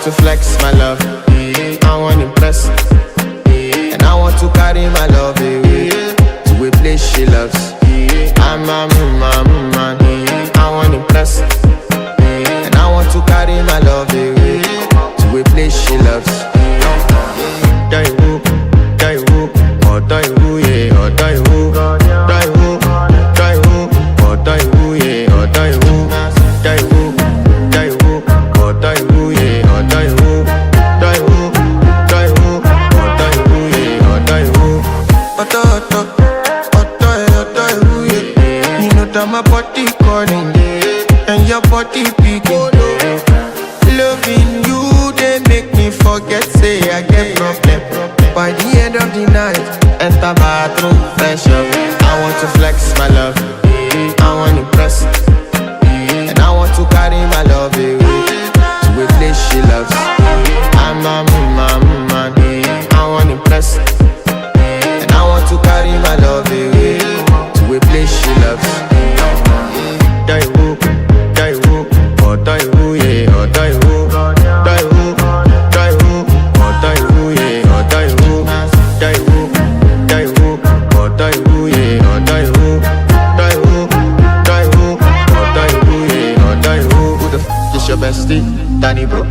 To flex my love, I want to impress, and I want to carry my love away to a place she loves. I'm end of the night, enter bathroom, fresh up. I want to flex my love, I want to impress, and I want to carry my love away to a place she loves. I'm a man, I want to impress, and I want to carry my love away to a place she loves. Die woo, oh die woo, yeah, oh die woo, die woo, die woo, oh die woo, yeah, oh die woo, die woo, die woo, oh die woo, yeah, oh die woo, die woo, die woo, oh die woo, yeah, oh die woo. Who the f is your bestie? Danny bro,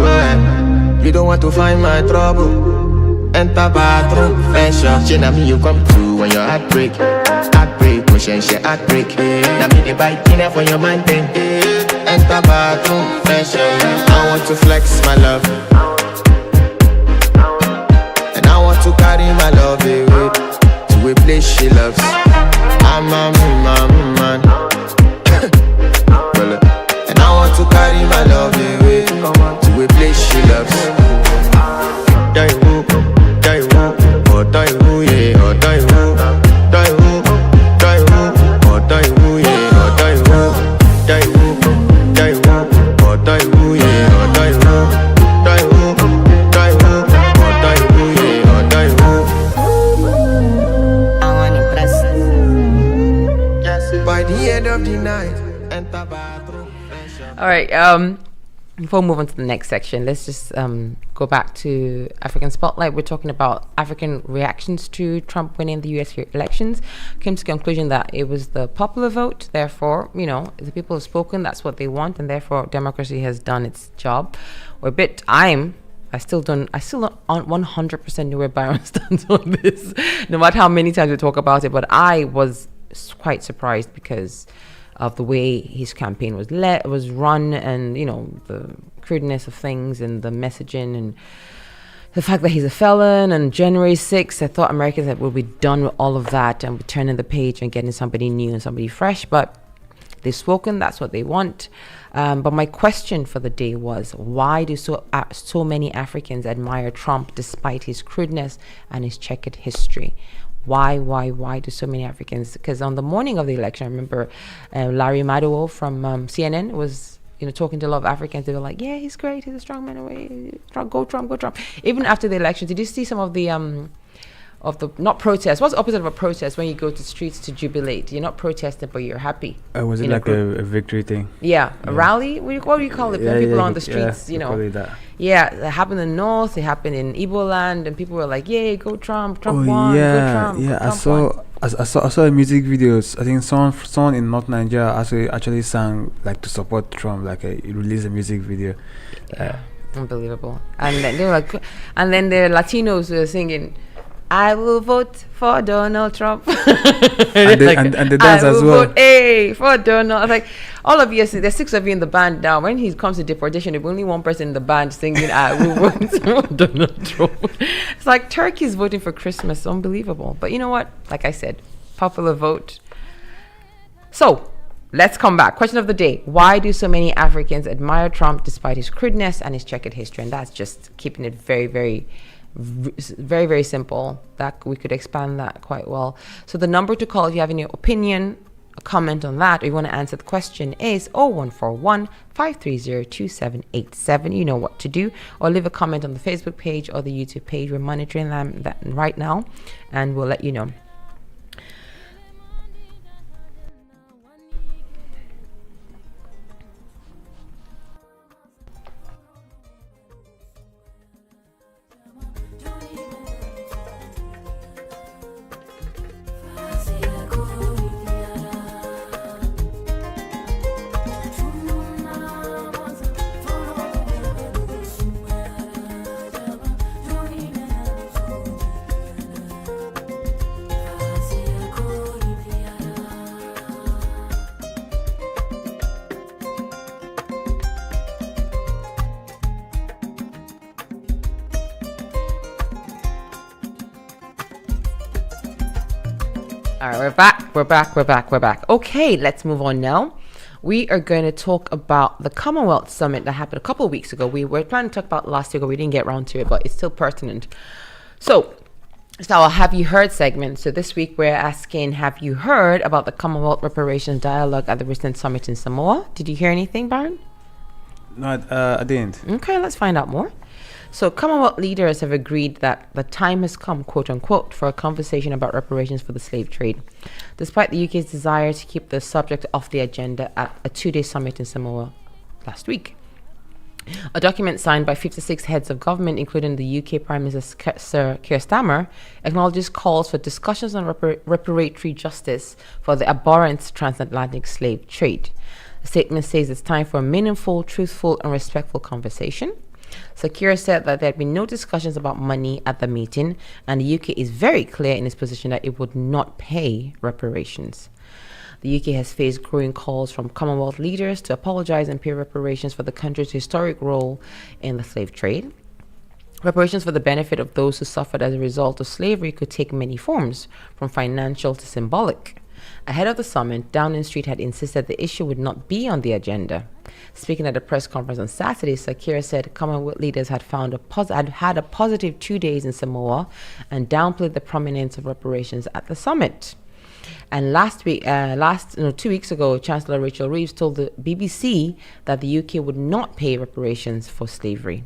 eh. You don't want to find my trouble. Enter bathroom, fresh up. She na me you come to when your heart break. Motion she heartbreak. Now me the bite dinner for your man thing. Enter bathroom, fresh up. I want to flex my love, and I want to carry my love away to a place she loves. I'm a man, and I want to carry my love away to a place she loves. Die woo, oh die woo, yeah, oh die woo, die woo, oh die woo, yeah, oh die woo, die woo, oh die woo, yeah, oh die woo, die woo, oh die woo, yeah, oh die woo. I want to impress. Yes, by the end of the night, enter bathroom. All right. Before we move on to the next section, let's just go back to African Spotlight. We're talking about African reactions to Trump winning the U.S. elections. Came to the conclusion that it was the popular vote. Therefore, the people have spoken. That's what they want, and therefore, democracy has done its job. I still don't 100% know where Byron stands on this, no matter how many times we talk about it. But I was quite surprised because of the way his campaign was run, and the crudeness of things and the messaging and the fact that he's a felon. And January 6th, I thought Americans will be done with all of that and be turning the page and getting somebody new and somebody fresh. But they've spoken. That's what they want. But my question for the day was, why do so many Africans admire Trump despite his crudeness and his checkered history? Why do so many Africans? Because on the morning of the election, I remember Larry Madowo from CNN was talking to a lot of Africans. They were like, yeah, he's great, he's a strong man, go Trump. Even after the election, did you see some of the not protest? What's the opposite of a protest? When you go to the streets to jubilate, you're not protesting, but you're happy. Was it like a victory thing? Yeah, a rally. What do you call it? When people are on the streets, Probably that. Yeah, it happened in the north. It happened in Igbo land, and people were like, "Yay, go Trump! Trump won! Go Trump!" Yeah, Trump I saw a music videos. I think someone in North Nigeria actually sang like to support Trump. Like he released a music video. Unbelievable. And then they were like, and then the Latinos were singing, I will vote for Donald Trump. and the dance as well. Vote, hey, for Donald. I was like, all of you, there's 6 of you in the band now. When he comes to deportation, there'll be only one person in the band singing, I will vote for Donald Trump. It's like turkeys voting for Christmas. Unbelievable. But you know what? Like I said, popular vote. So, let's come back. Question of the day. Why do so many Africans admire Trump despite his crudeness and his checkered history? And that's just keeping it very, very simple. That we could expand that quite well. So the number to call if you have any opinion, a comment on that, or you want to answer the question is 0141 530 2787. You know what to do. Or leave a comment on the Facebook page or the YouTube page. We're monitoring that right now, and we'll let you know. All right, we're back. Okay, let's move on now. We are going to talk about the Commonwealth Summit that happened a couple of weeks ago. We were planning to talk about last year, but we didn't get around to it, but it's still pertinent. So, it's our Have You Heard segment. So this week we're asking, have you heard about the Commonwealth Reparations Dialogue at the recent summit in Samoa? Did you hear anything, Baron? No, I didn't. Okay, let's find out more. So Commonwealth leaders have agreed that the time has come, quote unquote, for a conversation about reparations for the slave trade, despite the UK's desire to keep the subject off the agenda at a 2-day summit in Samoa last week. A document signed by 56 heads of government, including the UK Prime Minister Sir Keir Starmer, acknowledges calls for discussions on reparatory justice for the abhorrent transatlantic slave trade. The statement says it's time for a meaningful, truthful, and respectful conversation. Sir Keir said that there had been no discussions about money at the meeting, and the UK is very clear in its position that it would not pay reparations. The UK has faced growing calls from Commonwealth leaders to apologise and pay reparations for the country's historic role in the slave trade. Reparations for the benefit of those who suffered as a result of slavery could take many forms, from financial to symbolic. Ahead of the summit, Downing Street had insisted the issue would not be on the agenda. Speaking at a press conference on Saturday, Sir Keir said Commonwealth leaders had had a positive 2 days in Samoa and downplayed the prominence of reparations at the summit. And 2 weeks ago, Chancellor Rachel Reeves told the BBC that the UK would not pay reparations for slavery.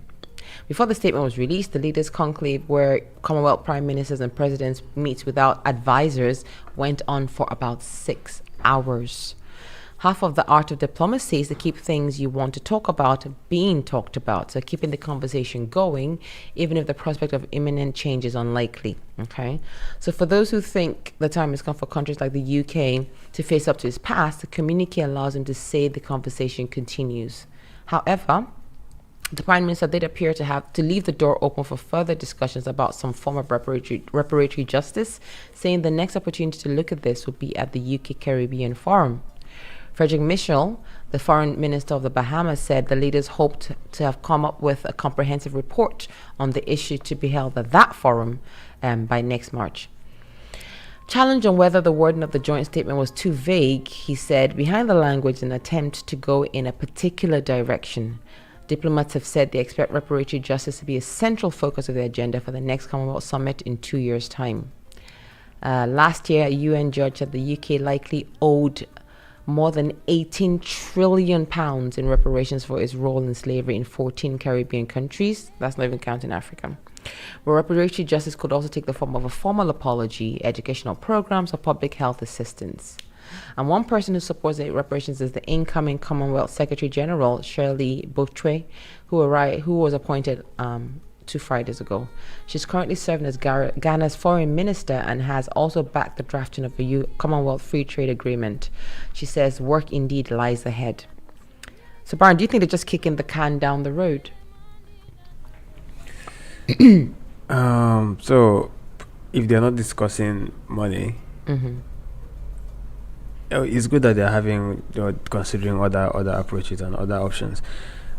Before the statement was released, the leaders' conclave, where Commonwealth prime ministers and presidents meet without advisors, went on for about 6 hours. Half of the art of diplomacy is to keep things you want to talk about being talked about, so keeping the conversation going, even if the prospect of imminent change is unlikely. Okay, so for those who think the time has come for countries like the UK to face up to its past, the communique allows them to say the conversation continues. However, the Prime Minister did appear to have to leave the door open for further discussions about some form of reparatory justice, saying the next opportunity to look at this would be at the UK Caribbean Forum. Frederick Mitchell, the Foreign Minister of the Bahamas, said the leaders hoped to have come up with a comprehensive report on the issue to be held at that forum by next March. Challenged on whether the wording of the joint statement was too vague, he said, behind the language, an attempt to go in a particular direction. Diplomats have said they expect reparatory justice to be a central focus of the agenda for the next Commonwealth Summit in 2 years' time. Last year, a UN judge said the UK likely owed more than £18 trillion in reparations for its role in slavery in 14 Caribbean countries. That's not even counting Africa. Where reparatory justice could also take the form of a formal apology, educational programs, or public health assistance. And one person who supports the reparations is the incoming Commonwealth Secretary General, Shirley Botchway, who was appointed 2 Fridays ago. She's currently serving as Ghana's foreign minister and has also backed the drafting of a Commonwealth Free Trade Agreement. She says work indeed lies ahead. So, Baron, do you think they're just kicking the can down the road? So, if they're not discussing money, it's good that they're having, considering other approaches and other options.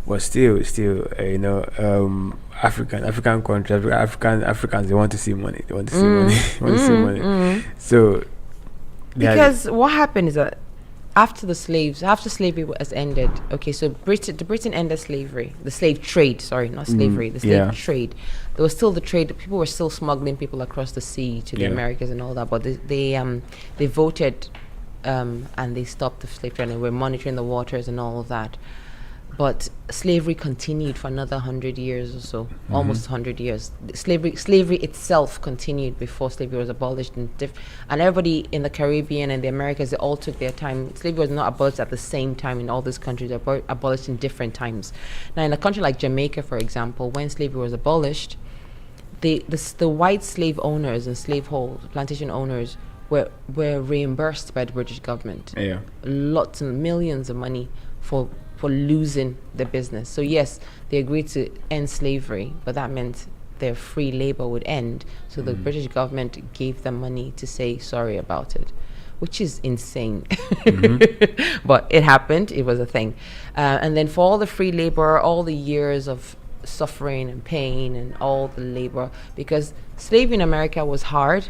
But still, African countries, Africans, they want to see money. They want to see money. So, because what happened is that after slavery has ended, okay, so Britain ended slavery, the slave trade, sorry, not slavery, the slave trade. There was still the trade. People were still smuggling people across the sea to the Americas and all that, but they voted and they stopped the slave trade and were monitoring the waters and all of that. But slavery continued for another 100 years or so, almost 100 years. Slavery itself continued before slavery was abolished. And everybody in the Caribbean and the Americas, they all took their time. Slavery was not abolished at the same time in all these countries. They were abolished in different times. Now, in a country like Jamaica, for example, when slavery was abolished, the white slave owners and plantation owners were reimbursed by the British government. Yeah. Lots and millions of money for losing the business. So yes, they agreed to end slavery, but that meant their free labor would end. So the British government gave them money to say sorry about it, which is insane. But it happened. It was a thing. And then for all the free labor, all the years of suffering and pain and all the labor, because slavery in America was hard.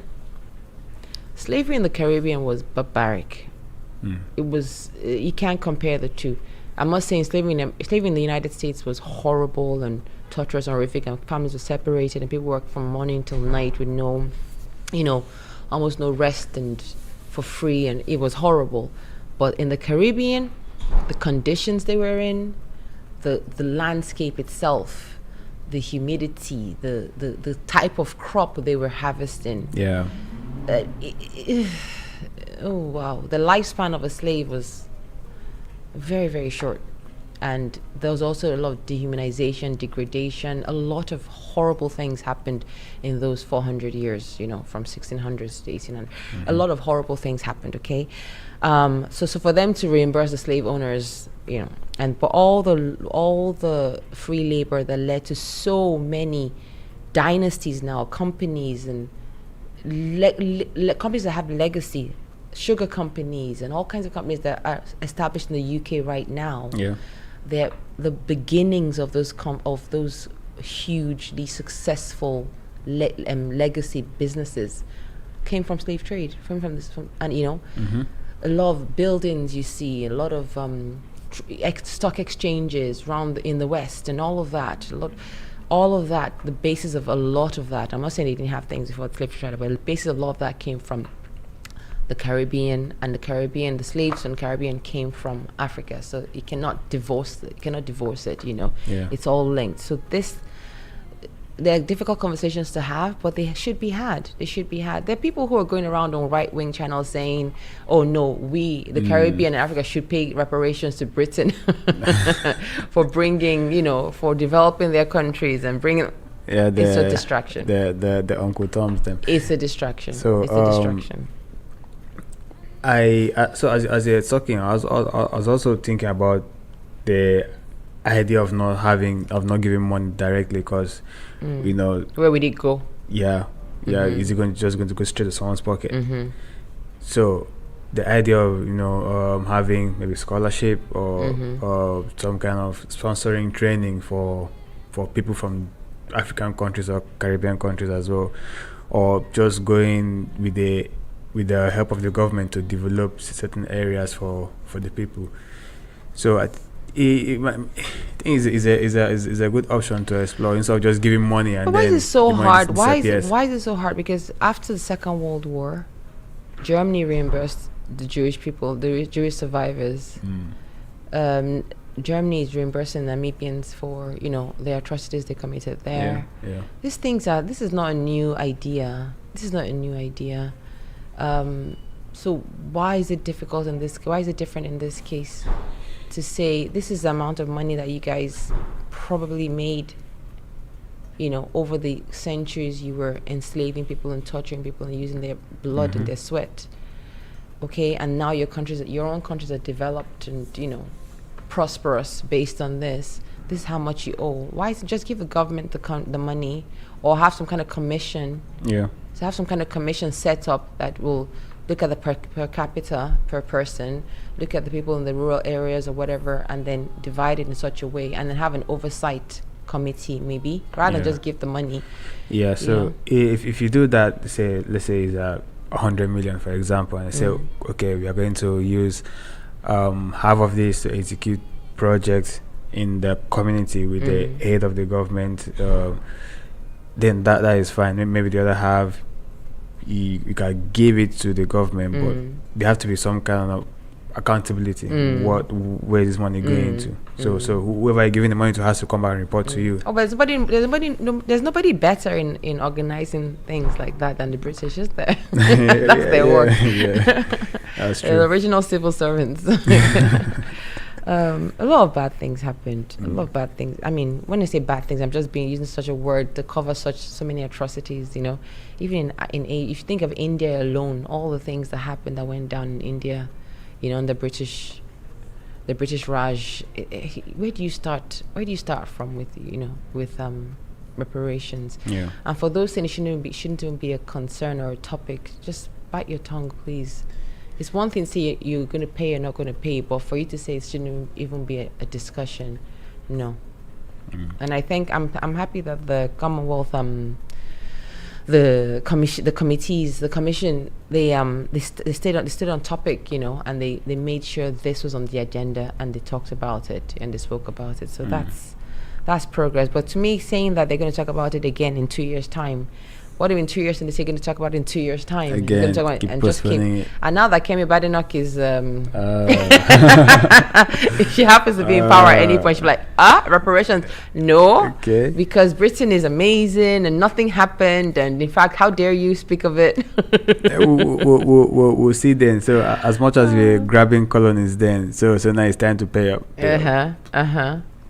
Slavery in the Caribbean was barbaric. It was, you can't compare the two. I must say, slavery in the United States was horrible and torturous and horrific, and families were separated, and people worked from morning till night with no, almost no rest and for free, and it was horrible. But in the Caribbean, the conditions they were in, the landscape itself, the humidity, the type of crop they were harvesting. Yeah. Oh wow, the lifespan of a slave was very, very short. And there was also a lot of dehumanization, degradation. A lot of horrible things happened in those 400 years, from 1600s to 1800. A lot of horrible things happened, okay? So for them to reimburse the slave owners, and for all the free labor that led to so many dynasties now, companies and companies that have legacy, sugar companies and all kinds of companies that are established in the UK right now. Yeah. They're the beginnings of those hugely successful legacy businesses came from slave trade, a lot of buildings you see, a lot of stock exchanges in the West, and all of that. The basis of a lot of that. I'm not saying they didn't have things before slave trade, but the basis of a lot of that came from the Caribbean, and the slaves from the Caribbean came from Africa. So you cannot divorce it. Yeah. It's all linked. So they're difficult conversations to have, but they should be had. There are people who are going around on right-wing channels saying, "Oh no, the Caribbean and Africa should pay reparations to Britain for for developing their countries and bringing." Yeah, it's a distraction. The Uncle Tom's them. It's a distraction. So it's a distraction. So as you're talking, I was also thinking about the idea of not giving money directly, because where would it go? Is it just going to go straight to someone's pocket? So the idea of having maybe scholarship or some kind of sponsoring training for people from African countries or Caribbean countries as well, or just going with the help of the government to develop certain areas for the people. So I think it's a good option to explore instead of just giving money. And but why is it so hard? Why is it so hard? Because after the Second World War, Germany reimbursed the Jewish people, the Jewish survivors. Germany is reimbursing Namibians for the atrocities they committed there. Yeah. This is not a new idea. So why is it difficult why is it different in this case to say this is the amount of money that you guys probably made, over the centuries you were enslaving people and torturing people and using their blood and their sweat, okay, and now your own countries are developed and prosperous based on this is how much you owe. Why is it just give the government the money, or have some kind of commission? Yeah. So have some kind of commission set up that will look at the per capita per person, look at the people in the rural areas or whatever, and then divide it in such a way, and then have an oversight committee maybe, rather than just give the money. Yeah. So if you do that, let's say it's 100 million, for example, and say, okay, we are going to use half of this to execute projects in the community with the aid of the government, then that is fine. Maybe the other half you can give it to the government, but there have to be some kind of accountability. Where is this money going to? So whoever you're giving the money to has to come back and report to you. Oh, but there's nobody better in organizing things like that than the British, is there? That's their work. Yeah, that's true. The original civil servants. A lot of bad things happened. A lot of bad things. I mean, when I say bad things, I'm just using such a word to cover so many atrocities. Even if you think of India alone, all the things that happened that went down in India, in the British Raj. Where do you start? From with reparations? Yeah. And for those things, it shouldn't even be a concern or a topic. Just bite your tongue, please. It's one thing to say you're going to pay or not going to pay, but for you to say it shouldn't even be a discussion, no. And I think I'm happy that the Commonwealth, the commission, they stayed on topic, and they made sure this was on the agenda, and they talked about it and they spoke about it. So That's progress. But to me, saying that they're going to talk about it again in 2 years' time, what if in 2 years and they're going to talk about it in 2 years' time? Again, talk about keep and just keep. postponing it. And now that Kemi Badenoch is, if she happens to be in power at any point, she'll be like, reparations. No, Okay. because Britain is amazing and nothing happened. And in fact, how dare you speak of it? We'll see then. So as much as we're grabbing colonies then, so now it's time to pay up.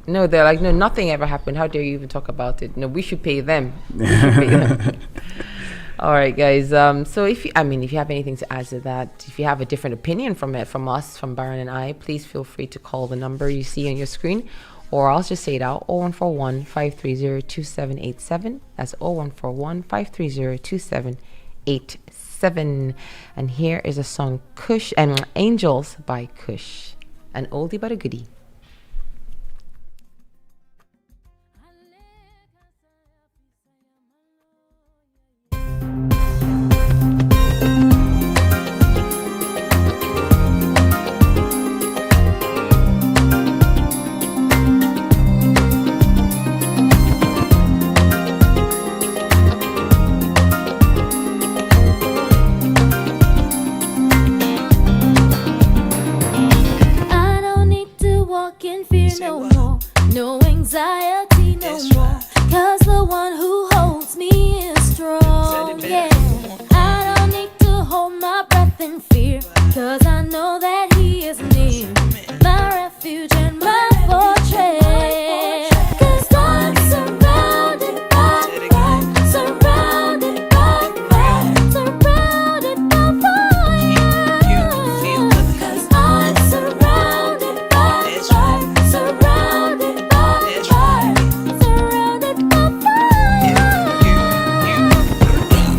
No, they're like, no, nothing ever happened. How dare you even talk about it? No, we should pay them. We should pay them. All right, guys. So if you have anything to add to that, if you have a different opinion from us, from Baron and I, please feel free to call the number you see on your screen, or I'll just say it out: 0141-530-2787. That's 0141-530-2787. And here is a song, Kush and Angels by Kush, an oldie but a goodie. No anxiety no more, 'cause the one who holds me is strong. Yeah, I don't need to hold my breath in fear, 'cause I know that he is near, my refuge and my fortress. 'Cause I'm surrounded by fire, surrounded by fire, surrounded by fire. 'Cause I'm surrounded by fire, surrounded by fire, surrounded by fire.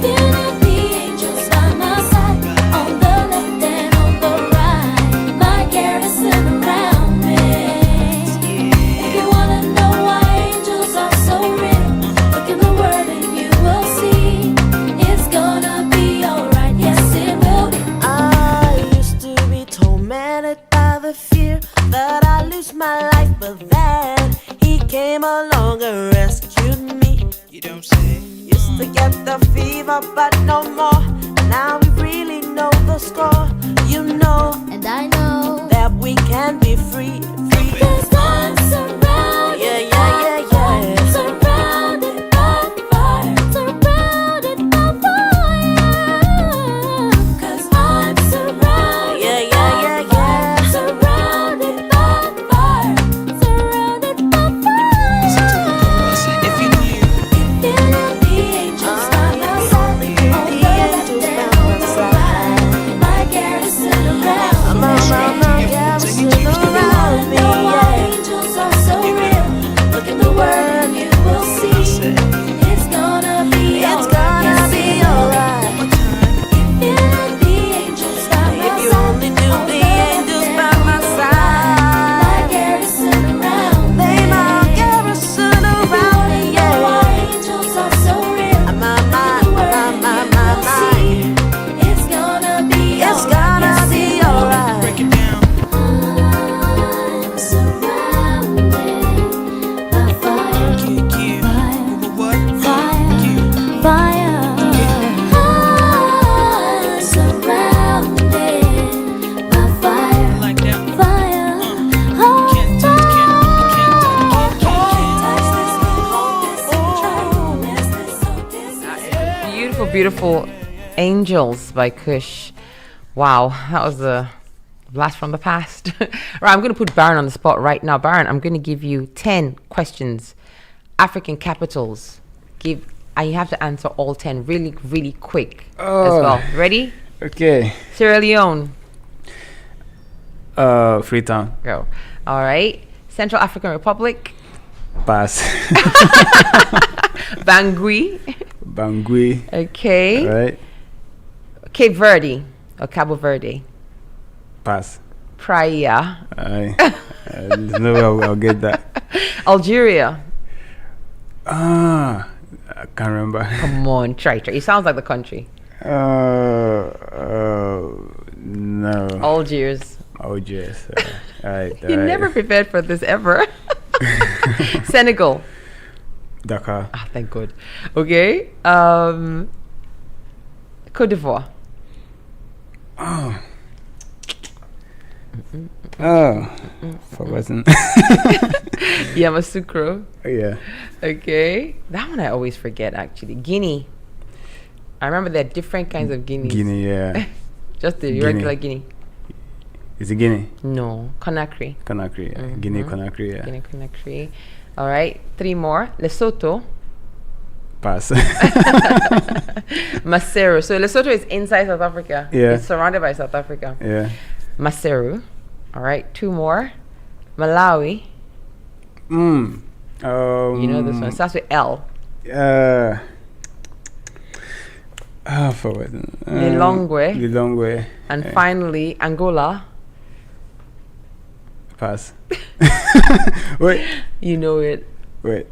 Feeling the angels by my side, on the left and on the right, my garrison around me. If you wanna know why angels are so real, look in the word and you will see. It's gonna be alright, yes it will be. I used to be tormented by the fear that I lose my life, but then he came along and rescued me. You don't say. Used to get the fever, but no more. Now we really know the score. You know And I know that we can be free, free. 'cause I'm surrounded Yeah, yeah, yeah, by yeah. fire, surrounded by fire, surrounded by fire. 'Cause I'm surrounded Yeah, yeah, yeah, by yeah. fire, surrounded by fire, surrounded by fire. If you knew. Feeling the angels by my side, on the left and on the right, my garrison around me. Garrison around me, Know why yeah. angels are so real. Look in the word and you will see. It's gonna be It's alright. gonna Yes, be it will alright. Feeling the angels by my If you side, only knew on the left angels and by on my the side. right, my garrison around me. They my garrison If you around wanna me, know why yeah. angels are so real, My, look in the word and you will see. It's gonna be It's alright. gonna Yes, be it will alright. Break it down. I'm surrounded by fire, fire, What? fire, fire. I'm surrounded by fire, Like that. fire. Can't touch, can't Touch this, hold this, try to miss this, hold this. Beautiful, beautiful Angels by Kush. Wow, that was a blast from the past. Right, I'm going to put Baron on the spot right now. Baron, I'm going to give you 10 questions. African capitals. You have to answer all 10 really, really quick as well. Ready? Okay. Sierra Leone. Freetown. Go. All right. Central African Republic. Pass. Bangui. Bangui. Okay. Right. Cape Verde or Cabo Verde. Pass. Praia. There's no way I'll get that. Algeria. I can't remember. Come on, try. It sounds like the country. No. Algiers. Algiers. All right. You never prepared for this ever. Senegal. Dakar. Ah, thank God. Okay. Côte d'Ivoire. Forgotten. Yamoussoukro. Yeah. Okay. That one I always forget, actually. Guinea. I remember there are different kinds of guineas. Guinea, yeah. Just the Guinea. regular Guinea. Is it Guinea? No. Conakry. Conakry, yeah. Guinea, Conakry, yeah. Guinea, Conakry. All right. 3 more. Lesotho. Pass. Maseru. So Lesotho is inside South Africa. Yeah. It's surrounded by South Africa. Yeah. Maseru. All right. 2 more. Malawi. You know this one. It starts with L. Forgotten. Lilongwe. Lilongwe. And finally, Angola. Pass. Wait. You know it. Wait.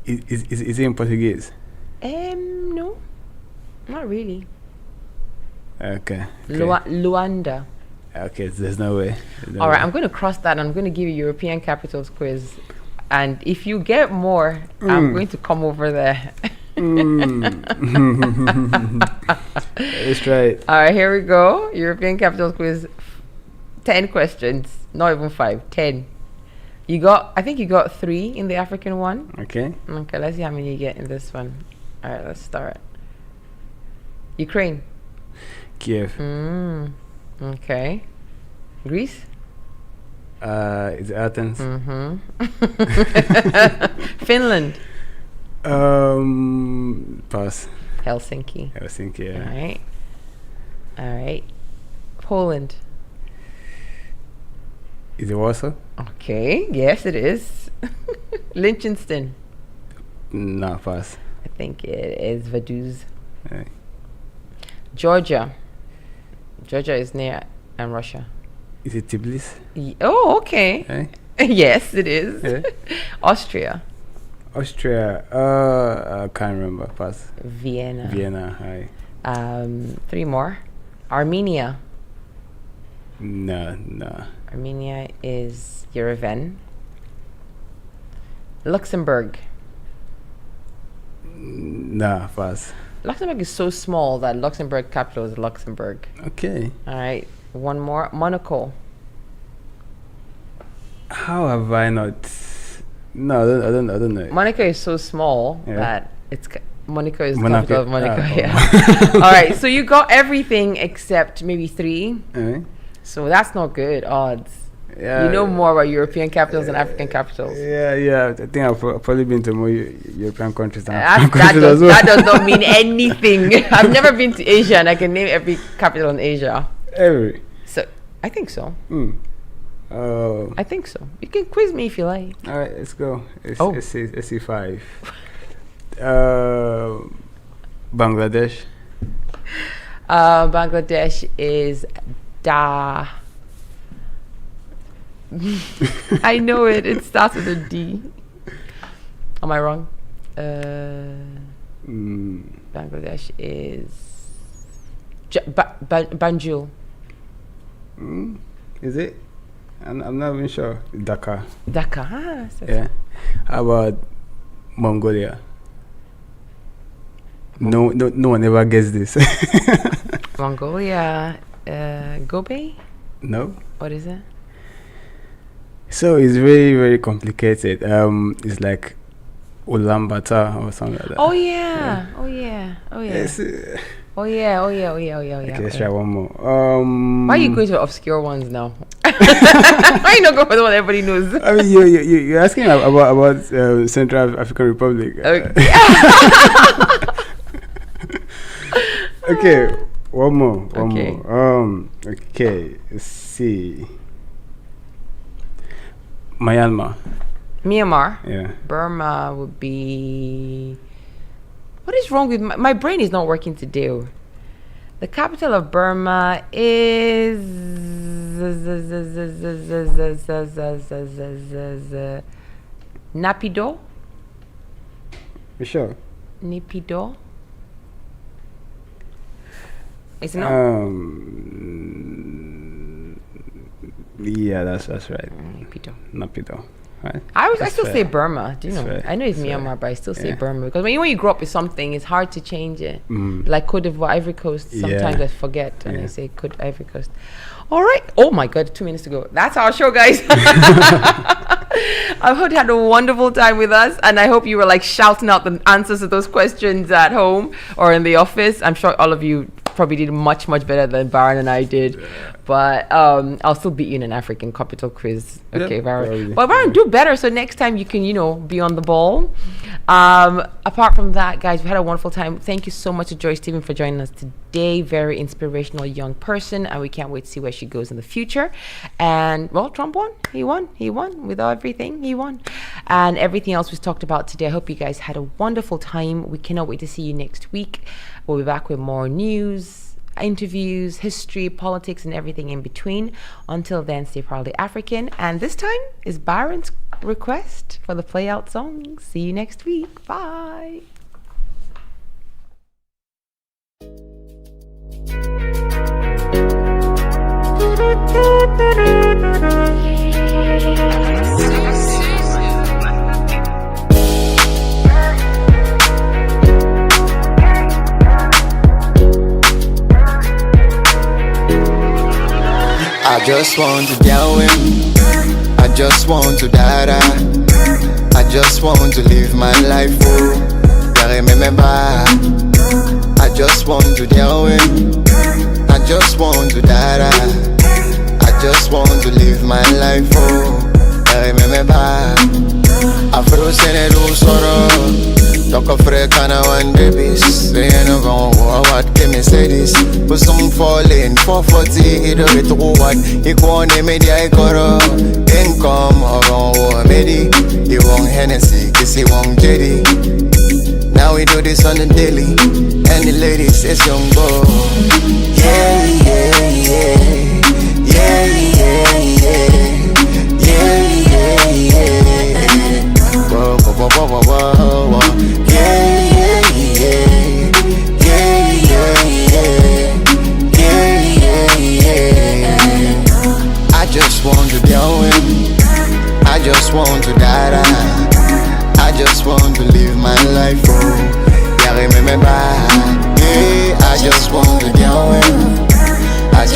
Is it in Portuguese? No. Not really. Okay. Luanda. Okay, there's no way. All right, I'm going to cross that. I'm going to give you European capitals quiz. And if you get more, I'm going to come over there. Let's try it. All right, here we go. European capitals quiz. 10 questions. Not even 5. 10. I think you got 3 in the African one. Okay. Okay, let's see how many you get in this one. All right, let's start. Ukraine. Kiev. Okay. Greece. Is it Athens? Finland. Pass. Helsinki. Helsinki, yeah. All right. Poland. Is it Warsaw? Okay. Yes, it is. Liechtenstein. No, pass. I think it is Vaduz. Yeah. Georgia. Georgia is near Russia. Is it Tbilisi? Oh, okay. Eh? Yes, it is. Yeah. Austria. Austria. I can't remember. Pass. Vienna. Vienna. Hi. 3 more. Armenia. No. Armenia is Yerevan. Luxembourg. No, pass. Luxembourg is so small that Luxembourg capital is Luxembourg. Okay. All right. 1 more. Monaco. How have I not? No, I don't know. Monaco is so small that Monaco is the Monaco. capital of Monaco. Oh. Yeah. All right. So you got everything except maybe 3. So that's not good odds. Yeah. You know more about European capitals than African capitals. Yeah. I think I've probably been to more European countries than That African countries as well. that does not mean anything. I've never been to Asia and I can name every capital in Asia. Every. So I think so. I think so. You can quiz me if you like. All right, let's go. Let's see 5. Bangladesh. Bangladesh is I know it. It starts with a D. Am I wrong? Bangladesh is Banjul. Is it? I'm not even sure. Dhaka. Yeah. How about Mongolia? No one ever gets this. Mongolia, Gobi? No. What is it? So it's very, very complicated. It's like Ulaanbaatar or something like that. Oh yeah. Yes. Okay, let's try one more. Why are you going to obscure ones now? Why you not going for the one everybody knows? I mean, you're asking about Central African Republic. Okay. Okay, one more. Okay. Okay, let's see. Myanmar. Yeah. Burma would be. What is wrong with my brain? Is not working today. The capital of Burma is Naypyidaw. You sure? Naypyidaw. Is it not? Yeah, that's right. Naypyidaw. Naypyidaw. Right? I still say Burma. Do you know? fair. I know it's That's Myanmar, fair. but I still say Yeah. Burma because when you grow up with something, it's hard to change it. Like Cote d'Ivoire, Ivory Coast. Sometimes Yeah. I forget and I Yeah. say Ivory Coast. All right. Oh my God, 2 minutes to go. That's our show, guys. I hope you had a wonderful time with us, and I hope you were like shouting out the answers to those questions at home or in the office. I'm sure all of you probably did much better than Baron and I did. But I'll still beat you in an African capital quiz. Okay, Yeah, Baron. probably. But Baron, do better so next time you can, be on the ball. Apart from that, guys, we had a wonderful time. Thank you so much to Joy Stephen for joining us today. Very inspirational young person, and we can't wait to see where she goes in the future. And well, Trump won. He won with everything. He won, and everything else was talked about today. I hope you guys had a wonderful time. We cannot wait to see you next week. We'll be back with more news, interviews, history, politics, and everything in between. Until then, stay proudly African. And this time is Byron's request for the play out song. See you next week. Bye. I just want to deal with. I just want to die. I just want to live my life. Oh, yeah, remember. I just want to deal with. I just want to die. I just want to live my life. Oh, yeah, remember. I feel sene do sorrow. Talk of kind one babies. They ain't no gon' what can me say this? But some falling 440, he do it to what? He go on the media, he go income around Medi. He want Hennessy, kiss he want JD. Now we do this on the daily. And the ladies, it's young boy.